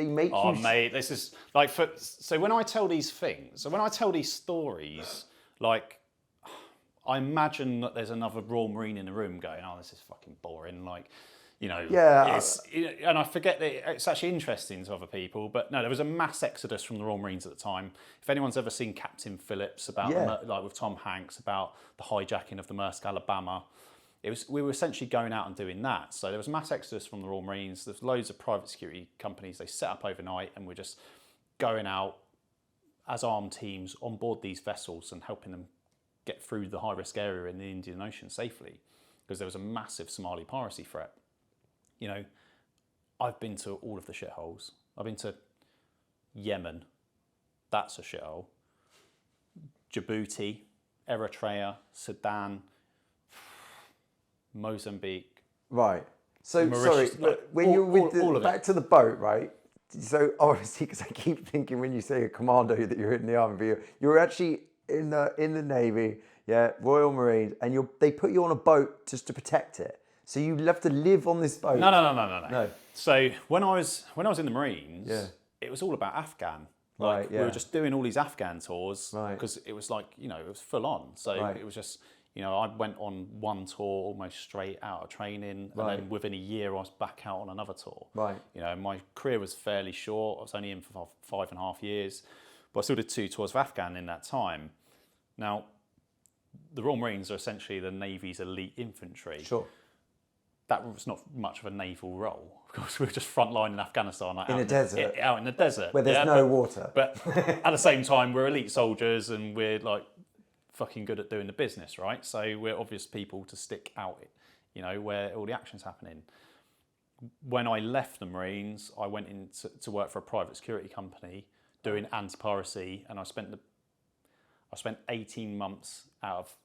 make Oh, you. mate, this is like so when I tell these things, so when I tell these stories, like I imagine that there's another Royal Marine in the room going, "Oh, this is fucking boring." Like, you know, Yeah. and I forget that it's actually interesting to other people. But no, there was a mass exodus from the Royal Marines at the time. If anyone's ever seen Captain Phillips about like with Tom Hanks about the hijacking of the Maersk Alabama. We were essentially going out and doing that. So there was mass exodus from the Royal Marines. There's loads of private security companies. They set up overnight and we're just going out as armed teams on board these vessels and helping them get through the high-risk area in the Indian Ocean safely because there was a massive Somali piracy threat. You know, I've been to all of the shitholes. I've been to Yemen. That's a shithole. Djibouti, Eritrea, Sudan, Mozambique. Right. So Mauritius, sorry, like, but when you're with all of back it. to the boat, right? So obviously, because I keep thinking when you say a commando that you're in the army, but you're actually in the Navy, yeah, Royal Marines, and they put you on a boat just to protect it. So you have to live on this boat. No. So when I was in the Marines, Yeah. it was all about Afghan. Right, Like yeah. we were just doing all these Afghan tours Right. because it was like, you know, it was full on. So Right. it was just, you know, I went on one tour almost straight out of training, and Right. then within a year I was back out on another tour. Right. You know, my career was fairly short. I was only in for 5.5 years, but I still did 2 tours of Afghan in that time. Now, the Royal Marines are essentially the Navy's elite infantry. Sure. That was not much of a naval role. Of course, we were just frontline in Afghanistan, like In a desert. out in the desert, Where there's no water. But at the same time, we're elite soldiers, and we're like fucking good at doing the business, right? So we're obvious people to stick out, you know, where all the action's happening. When I left the Marines, I went in to work for a private security company doing anti-piracy, and I spent 18 months out of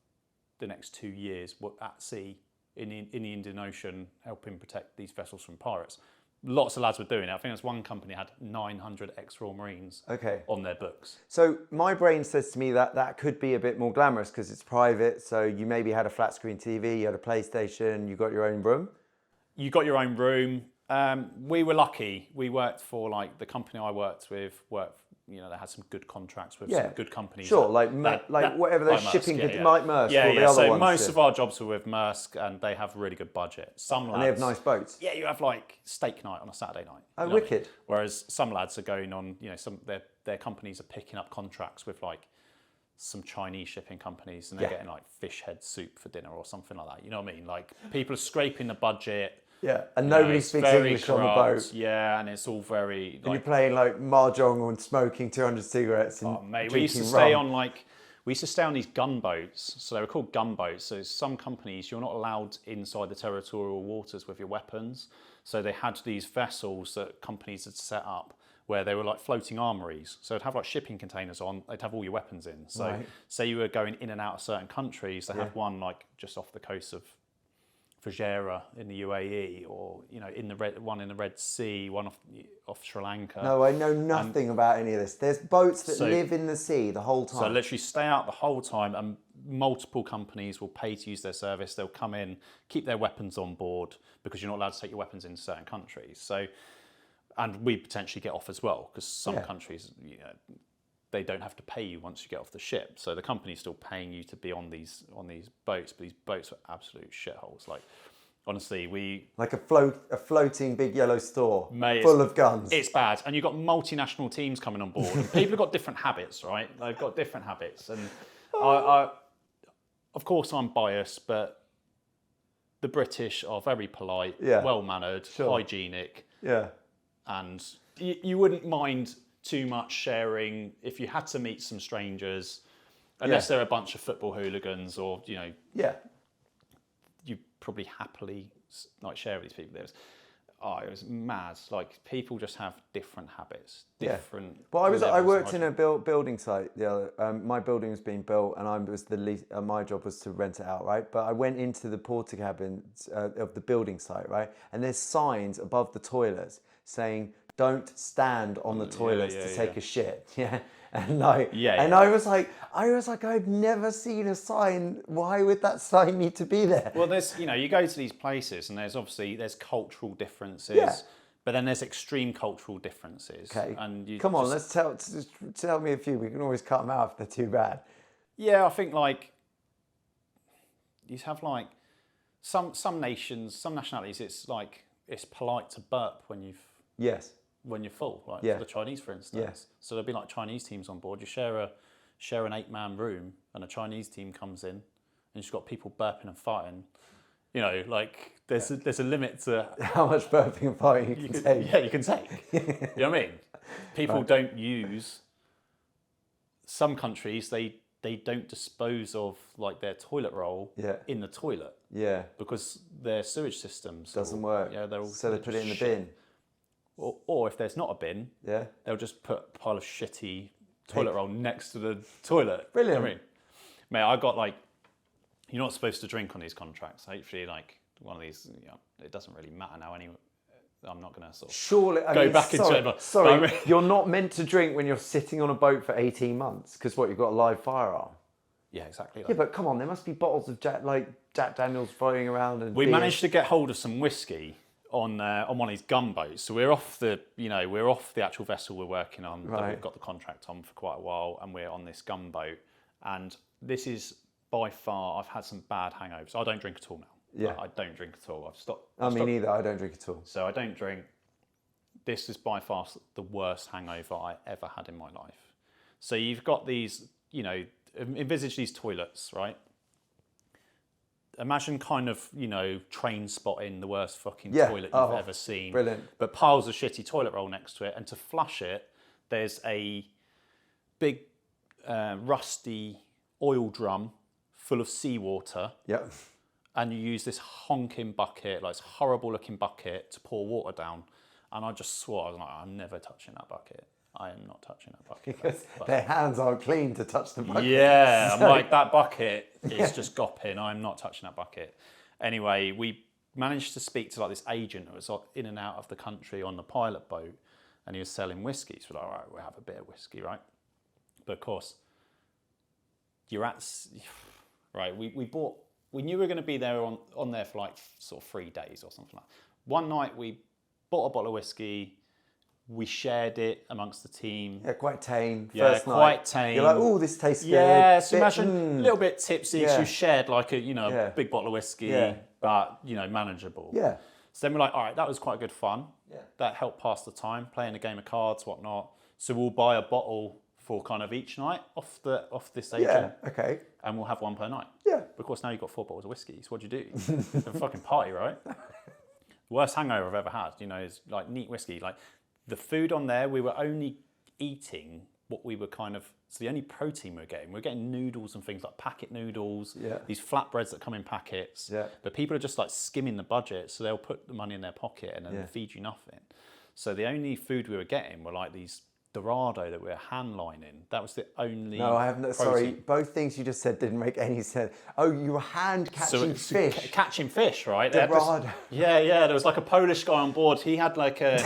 the next 2 years at sea in the Indian Ocean, helping protect these vessels from pirates. Lots of lads were doing it. I think there's one company had 900 ex-Royal Marines on their books. So my brain says to me that could be a bit more glamorous because it's private. So you maybe had a flat screen TV, you had a PlayStation, you got your own room. You got your own room. We were lucky. We worked for, like, the company I worked with. You know, they had some good contracts with some good companies. Sure, whatever those like shipping, Maersk, like Maersk, or the other so ones. most of our jobs were with Maersk, and they have really good budget. Some lads, And they have nice boats. Yeah, you have like steak night on a Saturday night. Oh, you know what I mean? wicked. Whereas some lads are going on, you know, their companies are picking up contracts with like some Chinese shipping companies, and they're getting like fish head soup for dinner or something like that. You know what I mean? Like people are scraping the budget. Yeah, and nobody speaks English on the boat. Yeah, and it's all very. And you're playing like mahjong and smoking 200 cigarettes and Mate, drinking we used to stay rum. on these gunboats. So they were called gunboats. So some companies, you're not allowed inside the territorial waters with your weapons. So they had these vessels that companies had set up where they were like floating armories. So they'd have like shipping containers on, they'd have all your weapons in. So say you were going in and out of certain countries, they had one like just off the coast of Fujairah in the UAE, or you know, one in the Red Sea, one off Sri Lanka. No, I know nothing about any of this. There's boats that live in the sea the whole time. So literally stay out the whole time, and multiple companies will pay to use their service. They'll come in, keep their weapons on board because you're not allowed to take your weapons into certain countries. So, and we potentially get off as well because some countries, you know, they don't have to pay you once you get off the ship. So the company's still paying you to be on these boats, but these boats are absolute shitholes. Like, honestly, like a floating big yellow store, mate, full of guns. It's bad, and you've got multinational teams coming on board. And people have got different habits, right? They've got different habits, and I, of course, I'm biased, but the British are very polite, well-mannered, hygienic, and you wouldn't mind too much sharing if you had to meet some strangers, unless they're a bunch of football hooligans, or you know, you probably happily like share with these people. It was mad. Like people just have different habits, different. Well, I worked in a building site. My building was being built, and I was the least. My job was to rent it out, right? But I went into the porta cabins of the building site, right? And there's signs above the toilets saying, don't stand on the toilets to take a shit. Yeah. And like, Yeah, and yeah. I was like, I've never seen a sign. Why would that sign need to be there? Well, there's, you go to these places and there's cultural differences, Yeah. but then there's extreme cultural differences. Okay. And Come on, let's tell me a few. We can always cut them out if they're too bad. Yeah, I think like you have like some nations, some nationalities. It's polite to burp when you're full, like for the Chinese, for instance. Yeah. So there'll be like Chinese teams on board. You share an 8-man room, and a Chinese team comes in, and you've got people burping and fighting. Like there's a limit to how much burping and fighting you can take. Yeah, you can take. You know what I mean? People don't use. Some countries they don't dispose of like their toilet roll in the toilet. Yeah. Because their sewage systems doesn't work. Yeah, so they put it in the bin. Or if there's not a bin, they'll just put a pile of shitty toilet roll next to the toilet. Brilliant. You know what I mean? Mate, I got like, you're not supposed to drink on these contracts. Hopefully, like one of these, it doesn't really matter now anyway. I'm not going to sort of go back into it. But, sorry, you're not meant to drink when you're sitting on a boat for 18 months because you've got a live firearm. Yeah, exactly. Yeah, but come on, there must be bottles of Jack Daniels floating around. And we managed to get hold of some whiskey on one of these gunboats. So we're off the actual vessel we're working on that we've got the contract on for quite a while, and we're on this gunboat. And this is by far, I've had some bad hangovers. I don't drink at all now. Yeah. I don't drink at all. I've stopped. Me neither. I don't drink at all. So I don't drink. This is by far the worst hangover I ever had in my life. So you've got these, envisage these toilets, right? Imagine kind of, train spotting the worst fucking toilet you've ever seen. Brilliant. But piles of shitty toilet roll next to it. And to flush it, there's a big rusty oil drum full of seawater. Yep. And you use this honking bucket, like this horrible looking bucket, to pour water down. And I just swore, I was like, I'm never touching that bucket. I am not touching that bucket. Because their hands aren't clean to touch the bucket. Yeah, I'm like, that bucket is just gopping. I'm not touching that bucket. Anyway, we managed to speak to like this agent who was in and out of the country on the pilot boat, and he was selling whiskey. So we're like, all right, we'll have a bit of whiskey, right? But of course, right, we knew we were going to be there on there for like sort of 3 days or something like that. One night we bought a bottle of whiskey, we shared it amongst the team. Yeah, quite tame. Yeah, First quite night. tame. You're like, oh, this tastes good. Yeah, so imagine a little bit tipsy, so you shared like a big bottle of whiskey, but manageable. Yeah. So then we're like, all right, that was quite good fun. Yeah. That helped pass the time, playing a game of cards, whatnot. So we'll buy a bottle for kind of each night off this agent. Yeah, okay. And we'll have one per night. Yeah. Of course, now you've got 4 bottles of whiskey. So what do you do? Have a fucking party, right? Worst hangover I've ever had, is like neat whiskey. Like the food on there, we were only eating what we were so the only protein we were getting noodles and things like packet noodles, these flatbreads that come in packets. Yeah. But people are just like skimming the budget, so they'll put the money in their pocket and then feed you nothing. So the only food we were getting were like these Dorado that we were hand lining. That was the only. No, I haven't. Sorry, both things you just said didn't make any sense. Oh, you were hand catching fish. Catching fish, right? Dorado. Yeah. There was like a Polish guy on board. He had like a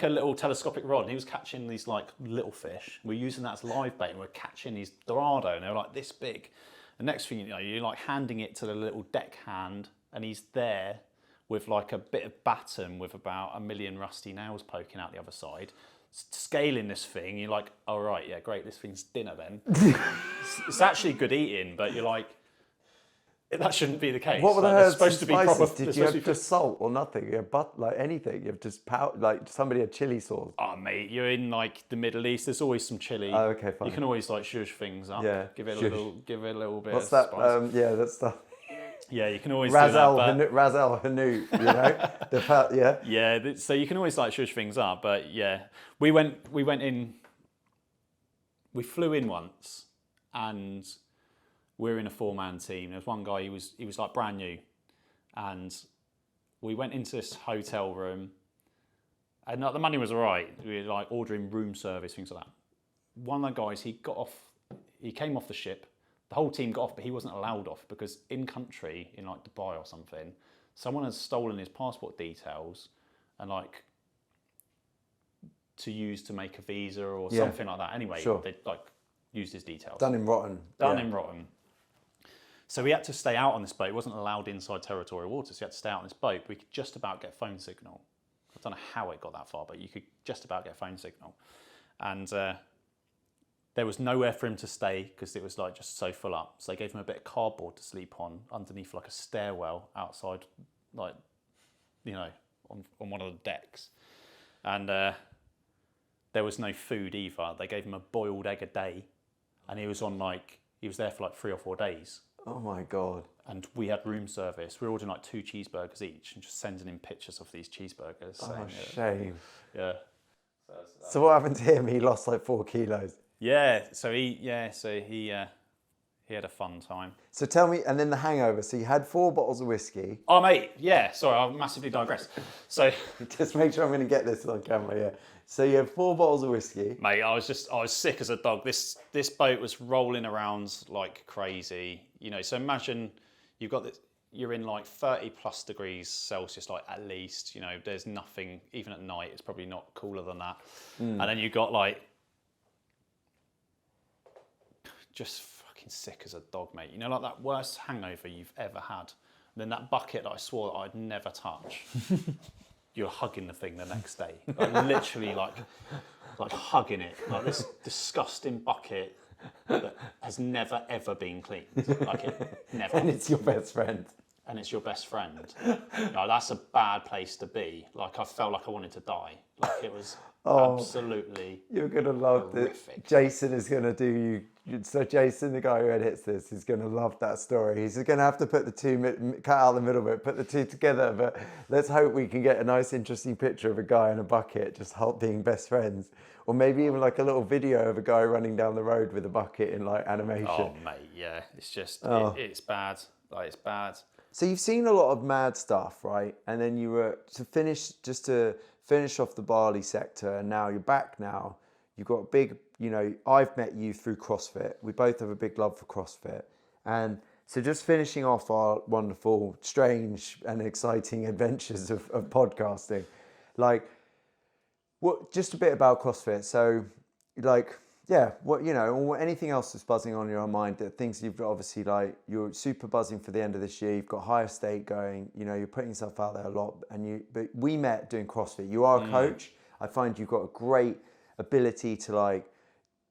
little telescopic rod. And he was catching these like little fish. We're using that as live bait, and we're catching these Dorado, and they were like this big. The next thing you know, you're like handing it to the little deckhand, and he's there with like a bit of batten with about 1 million rusty nails poking out the other side. Scaling this thing, you're like, all right, yeah, great, this thing's dinner then. It's actually good eating, but you're like, that shouldn't be the case. What were the like, herbs supposed and to be spices? proper, Did you have just salt or nothing? You have like anything? You have just like somebody had chili sauce? Oh, mate, you're in like the Middle East. There's always some chili. Oh, okay, fine. You can always like shush things up. Yeah, give it a little bit. What's of that? Spice. That's stuff. Yeah, you can always Razel do that. Razel Hanout, yeah. Yeah, so you can always like shush things up, but yeah, we went in. We flew in once, and we're in a 4-man team. There's one guy, he was like brand new, and we went into this hotel room, and the money was all right. We were like ordering room service, things like that. One of the guys, he came off the ship. The whole team got off, but he wasn't allowed off because in country, in like Dubai or something, someone had stolen his passport details and like to use to make a visa or Yeah. something like that. Anyway, Sure. they like used his details. Done in rotten. Done Yeah. in rotten. So we had to stay out on this boat. It wasn't allowed inside territorial waters. So we had to stay out on this boat. We could just about get phone signal. I don't know how it got that far, but you could just about get phone signal. And there was nowhere for him to stay because it was like just so full up. So they gave him a bit of cardboard to sleep on underneath like a stairwell outside, like, you know, on one of the decks. And there was no food either. They gave him a boiled egg a day, and he was there for like 3 or 4 days. Oh my God. And we had room service. We were ordering like 2 cheeseburgers each and just sending him pictures of these cheeseburgers. Oh, shame. Yeah. So what happened to him? He lost like 4 kilos. Yeah. So he had a fun time. So tell me, and then the hangover. So you had 4 bottles of whiskey. Oh mate, yeah. Sorry, I massively digressed. So Just make sure I'm going to get this on camera. Yeah. So you had 4 bottles of whiskey. mate, I was sick as a dog. This boat was rolling around like crazy. You know, so imagine you've got this. You're in like 30 plus degrees Celsius, like at least. You know, there's nothing. Even at night, it's probably not cooler than that. And then you've got like just fucking sick as a dog, mate. You know, like that worst hangover you've ever had. And then that bucket that I swore that I'd never touch. You're hugging the thing the next day, like literally like hugging it, like this disgusting bucket that has never ever been cleaned, like it never. And it's your best friend. And it's your best friend. No, that's a bad place to be. Like I felt like I wanted to die. Like it was absolutely. You're going to love horrific. this. Jason is going to do you. So Jason, the guy who edits this, is going to love that story. He's going to have to put the two, cut out the middle bit, put the two together. But let's hope we can get a nice, interesting picture of a guy in a bucket just being best friends. Or maybe even like a little video of a guy running down the road with a bucket in like animation. Oh mate, yeah, it's just it's bad. Like it's bad. So you've seen a lot of mad stuff, right? And then you were to finish off the Bali sector, and now you're back now. You've got a big, you know, I've met you through CrossFit. We both have a big love for CrossFit. And so just finishing off our wonderful, strange and exciting adventures of podcasting, like, just a bit about CrossFit. So like, yeah, what, you know, or anything else that's buzzing on your mind, that things you've obviously like, you're super buzzing for the end of this year. You've got HYR STATE going, you know, you're putting yourself out there a lot, but we met doing CrossFit. You are a coach. I find you've got a great ability to like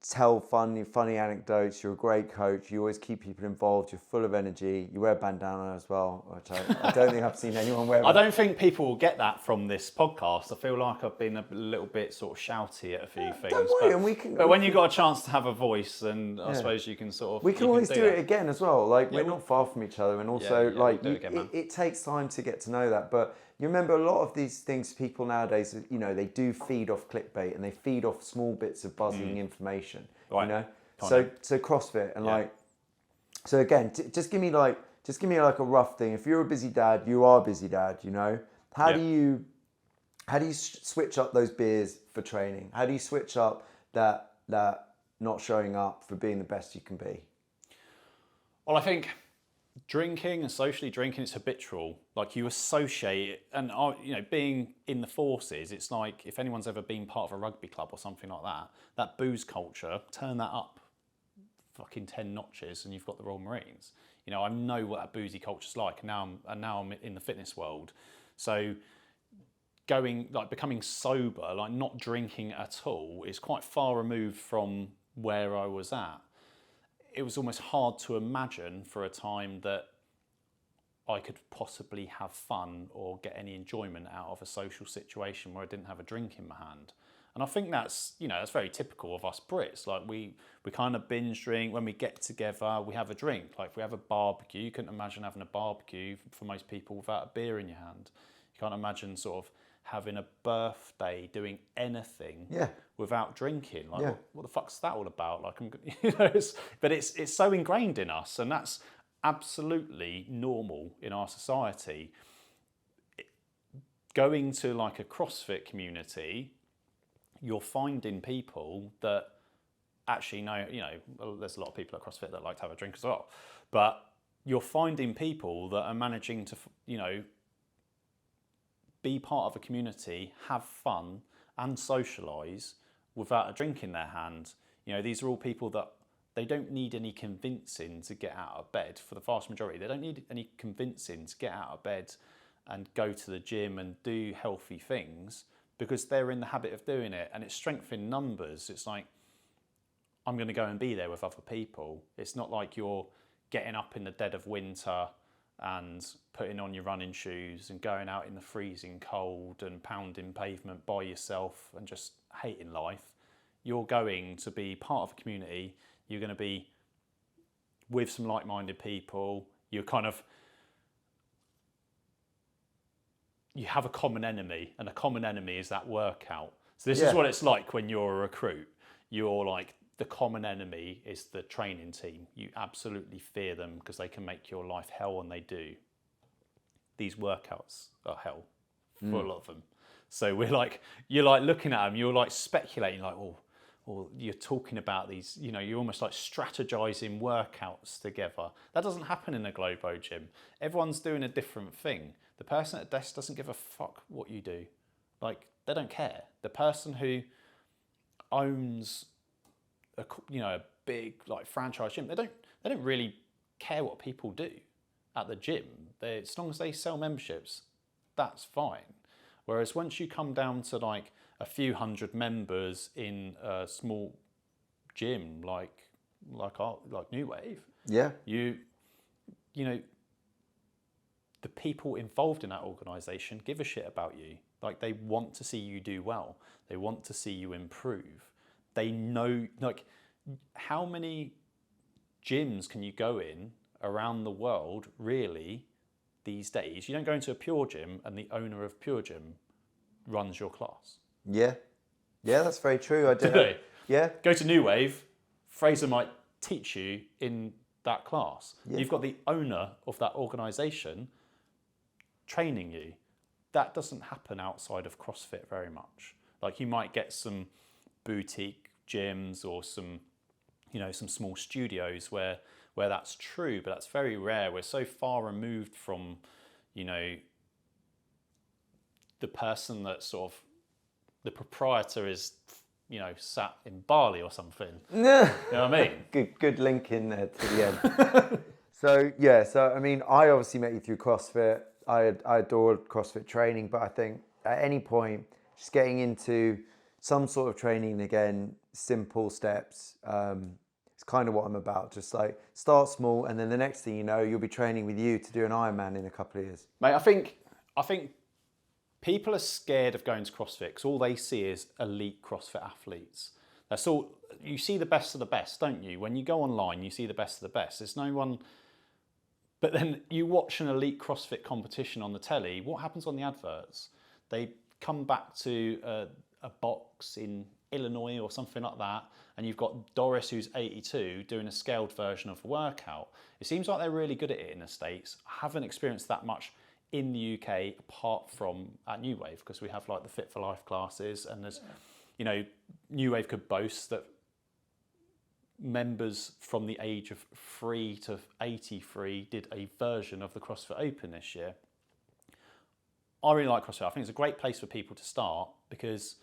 tell funny anecdotes. You're a great coach. You always keep people involved. You're full of energy. You wear a bandana as well, which I don't think I've seen anyone wear. I don't think people will get that from this podcast. I feel like I've been a little bit sort of shouty at a few things. Don't worry, but when you've got a chance to have a voice, then I suppose you can sort of. We can always do it again as well. Like we're not far from each other, and also like we'll do it again, it takes time to get to know that. But you remember a lot of these things. People nowadays, you know, they do feed off clickbait and they feed off small bits of buzzing information. Right. You know, so CrossFit and like, so again, just give me like a rough thing. If you're a busy dad, you are a busy dad. You know, how do you switch up those beers for training? How do you switch up that not showing up for being the best you can be? Well, I think drinking and socially drinking, it's habitual. Like you associate, and you know, being in the forces, it's like if anyone's ever been part of a rugby club or something like that, that booze culture, turn that up fucking 10 notches and you've got the Royal Marines. You know, I know what that boozy culture's like, and now I'm in the fitness world. So becoming sober, like not drinking at all, is quite far removed from where I was at. It was almost hard to imagine for a time that I could possibly have fun or get any enjoyment out of a social situation where I didn't have a drink in my hand. And I think that's very typical of us Brits. Like we kind of binge drink. When we get together, we have a drink. Like if we have a barbecue, you couldn't imagine having a barbecue for most people without a beer in your hand. You can't imagine sort of having a birthday, doing anything without drinking. Like, what the fuck's that all about? Like, but it's so ingrained in us, and that's absolutely normal in our society. Going to like a CrossFit community, you're finding people that actually know, you know, there's a lot of people at CrossFit that like to have a drink as well, but you're finding people that are managing to, you know, be part of a community, have fun, and socialise without a drink in their hand. You know, these are all people that they don't need any convincing to get out of bed. For the vast majority, they don't need any convincing to get out of bed and go to the gym and do healthy things, because they're in the habit of doing it, and it's strength in numbers. It's like, I'm going to go and be there with other people. It's not like you're getting up in the dead of winter and putting on your running shoes and going out in the freezing cold and pounding pavement by yourself and just hating life. You're going to be part of a community. You're going to be with some like-minded people. You have a common enemy, and a common enemy is that workout. So this is what it's like when you're a recruit. You're like, the common enemy is the training team. You absolutely fear them because they can make your life hell, and they do. These workouts are hell for a lot of them. So you're like looking at them, you're like speculating, like, or you're talking about these, you know, you're almost like strategizing workouts together. That doesn't happen in a Globo gym. Everyone's doing a different thing. The person at the desk doesn't give a fuck what you do. Like, they don't care. The person who owns a big like franchise gym, they don't really care what people do at the gym. As long as they sell memberships, that's fine. Whereas once you come down to like a few hundred members in a small gym like New Wave, you know, the people involved in that organisation give a shit about you. Like, they want to see you do well. They want to see you improve. They know, like, how many gyms can you go in around the world, really, these days? You don't go into a Pure Gym and the owner of Pure Gym runs your class. Yeah, that's very true. I do. Yeah. Go to New Wave, Fraser might teach you in that class. Yeah. You've got the owner of that organisation training you. That doesn't happen outside of CrossFit very much. Like, you might get some boutique gyms or some small studios where that's true, but that's very rare. We're so far removed from, you know, the person that sort of, the proprietor is, you know, sat in Bali or something. You know what I mean? Good link in there to the end. So I mean, I obviously met you through CrossFit. I adored CrossFit training, but I think at any point, just getting into some sort of training again, simple steps, it's kind of what I'm about. Just like start small, and then the next thing you know, you'll be training with you to do an Ironman in a couple of years. Mate, I think people are scared of going to CrossFit because all they see is elite CrossFit athletes. That's all. You see the best of the best, don't you? When you go online, you see the best of the best. There's no one. But then you watch an elite CrossFit competition on the telly. What happens on the adverts? They come back to a box in Illinois or something like that, and you've got Doris, who's 82, doing a scaled version of a workout. It seems like they're really good at it in the States. I haven't experienced that much in the UK apart from at New Wave, because we have like the Fit for Life classes, and there's, you know, New Wave could boast that members from the age of 3 to 83 did a version of the CrossFit Open this year. I really like CrossFit. I think it's a great place for people to start because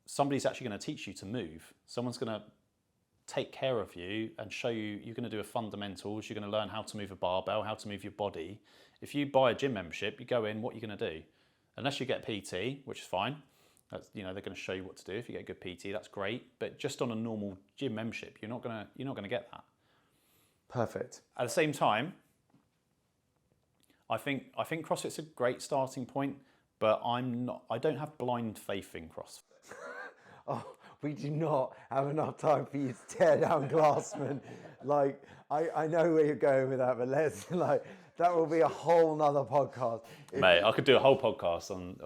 somebody's actually going to teach you to move. Someone's going to take care of you and show you. You're going to do a fundamentals. You're going to learn how to move a barbell, how to move your body. If you buy a gym membership, you go in, what are you going to do? Unless you get PT, which is fine. That's, you know, they're going to show you what to do. If you get a good PT, that's great. But just on a normal gym membership, you're not going to get that. Perfect. At the same time, I think CrossFit's a great starting point, but I don't have blind faith in CrossFit. Oh, we do not have enough time for you to tear down Glassman. Like, I know where you're going with that, but that will be a whole nother podcast. Mate, I could do a whole podcast on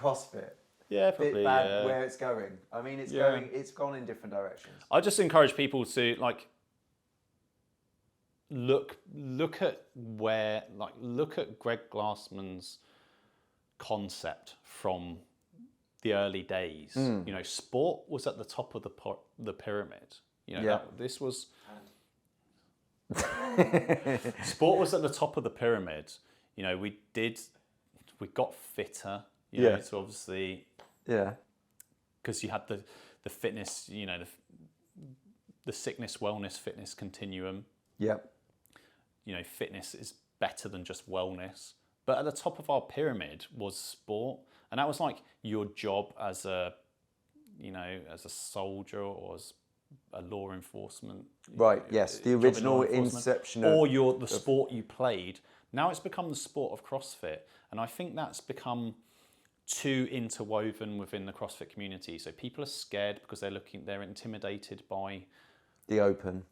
CrossFit. Yeah, probably. Yeah. Where it's going. I mean, it's gone in different directions. I just encourage people to look at Greg Glassman's concept from the early days. You know, sport was at the top of the pyramid. You know, this was sport was at the top of the pyramid. You know, we got fitter. You know, so obviously Yeah. Because you had the fitness, you know, the sickness, wellness, fitness continuum. Yep. You know, fitness is better than just wellness. But at the top of our pyramid was sport. And that was like your job as a, you know, as a soldier or as a law enforcement. Right, yes. The original inception of... Or the sport you played. Now it's become the sport of CrossFit. And I think that's become too interwoven within the CrossFit community. So people are scared because they're intimidated by... The open.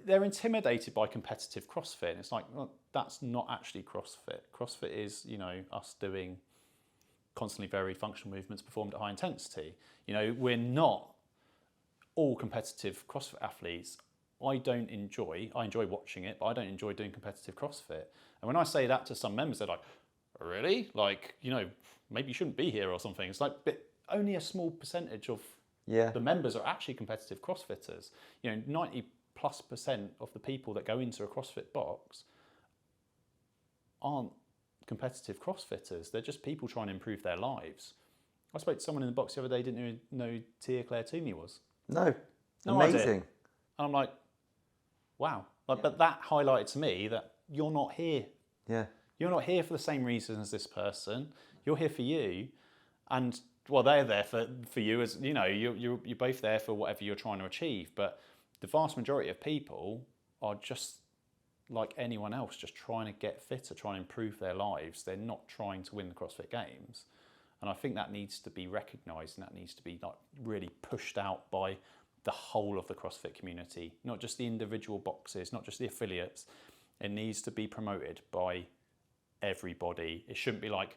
They're intimidated by competitive CrossFit. And it's like, well, that's not actually CrossFit. CrossFit is, you know, us doing constantly varied functional movements performed at high intensity. You know, we're not all competitive CrossFit athletes. I enjoy watching it, but I don't enjoy doing competitive CrossFit. And when I say that to some members, they're like, really? Like, you know, maybe you shouldn't be here or something. It's like, but only a small percentage of the members are actually competitive CrossFitters. You know, 90+% of the people that go into a CrossFit box aren't competitive CrossFitters. They're just people trying to improve their lives. I spoke to someone in the box the other day, didn't even know who Tia Claire Toomey was. No. Amazing. Idea. And I'm like, wow. Like, but that highlighted to me that you're not here. Yeah. You're not here for the same reason as this person. You're here for you. And well, they're there for you as, you know, you're both there for whatever you're trying to achieve. But the vast majority of people are just like anyone else, just trying to get fitter, trying to improve their lives. They're not trying to win the CrossFit Games. And I think that needs to be recognised and that needs to be like really pushed out by the whole of the CrossFit community, not just the individual boxes, not just the affiliates. It needs to be promoted by everybody. It shouldn't be like,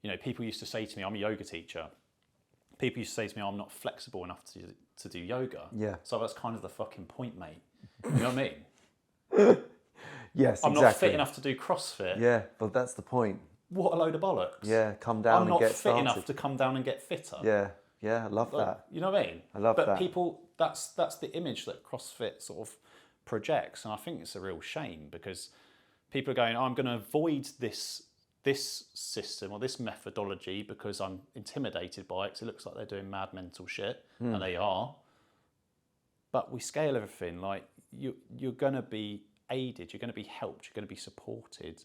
you know, people used to say to me, I'm a yoga teacher. People used to say to me, I'm not flexible enough to do yoga. Yeah. So that's kind of the fucking point, mate. You know what I mean? Yes, I'm exactly. not fit enough to do CrossFit. Yeah, but that's the point. What a load of bollocks. Yeah, come down and get started. I'm not fit enough to come down and get fitter. Yeah, yeah, I love that. You know what I mean? I love that. But people, that's the image that CrossFit sort of projects, and I think it's a real shame because people are going, I'm going to avoid this system or this methodology because I'm intimidated by it because it looks like they're doing mad mental shit, and they are. But we scale everything. Like you're going to be aided, you're going to be helped, you're going to be supported.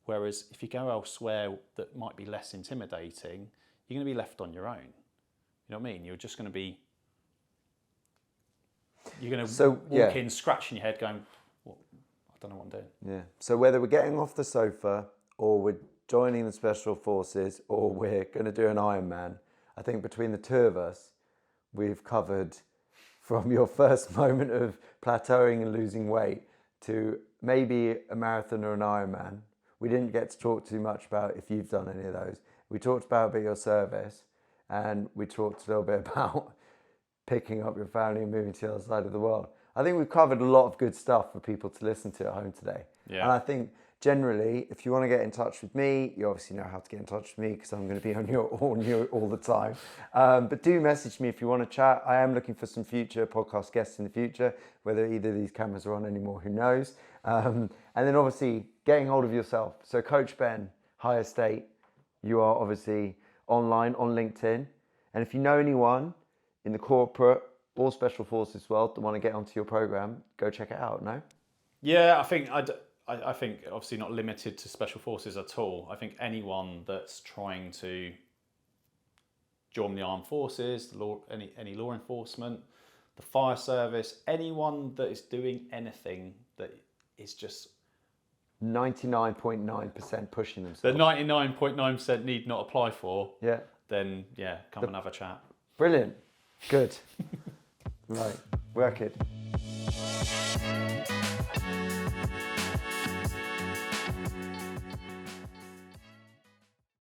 Whereas if you go elsewhere that might be less intimidating, you're going to be left on your own. You know what I mean? You're just going to be, you're going to walk in, scratching your head going, well, I don't know what I'm doing. Yeah. So whether we're getting off the sofa or we're joining the Special Forces or we're going to do an Ironman, I think between the two of us, we've covered from your first moment of plateauing and losing weight to maybe a marathon or an Ironman. We didn't get to talk too much about if you've done any of those. We talked about your service and we talked a little bit about picking up your family and moving to the other side of the world. I think we've covered a lot of good stuff for people to listen to at home today. Yeah. And I think generally, if you want to get in touch with me, you obviously know how to get in touch with me because I'm going to be on you all the time. But do message me if you want to chat. I am looking for some future podcast guests in the future, whether either of these cameras are on anymore, who knows. And then obviously getting hold of yourself. So Coach Ben, HYR STATE, you are obviously online on LinkedIn. And if you know anyone in the corporate or Special Forces world that want to get onto your program, go check it out, no? Yeah, I think obviously not limited to Special Forces at all. I think anyone that's trying to join the armed forces, any law enforcement, the fire service, anyone that is doing anything that is just 99.9% pushing themselves. that 99.9% need not apply for. Yeah. Then come and have a chat. Brilliant. Good. Right. Work it.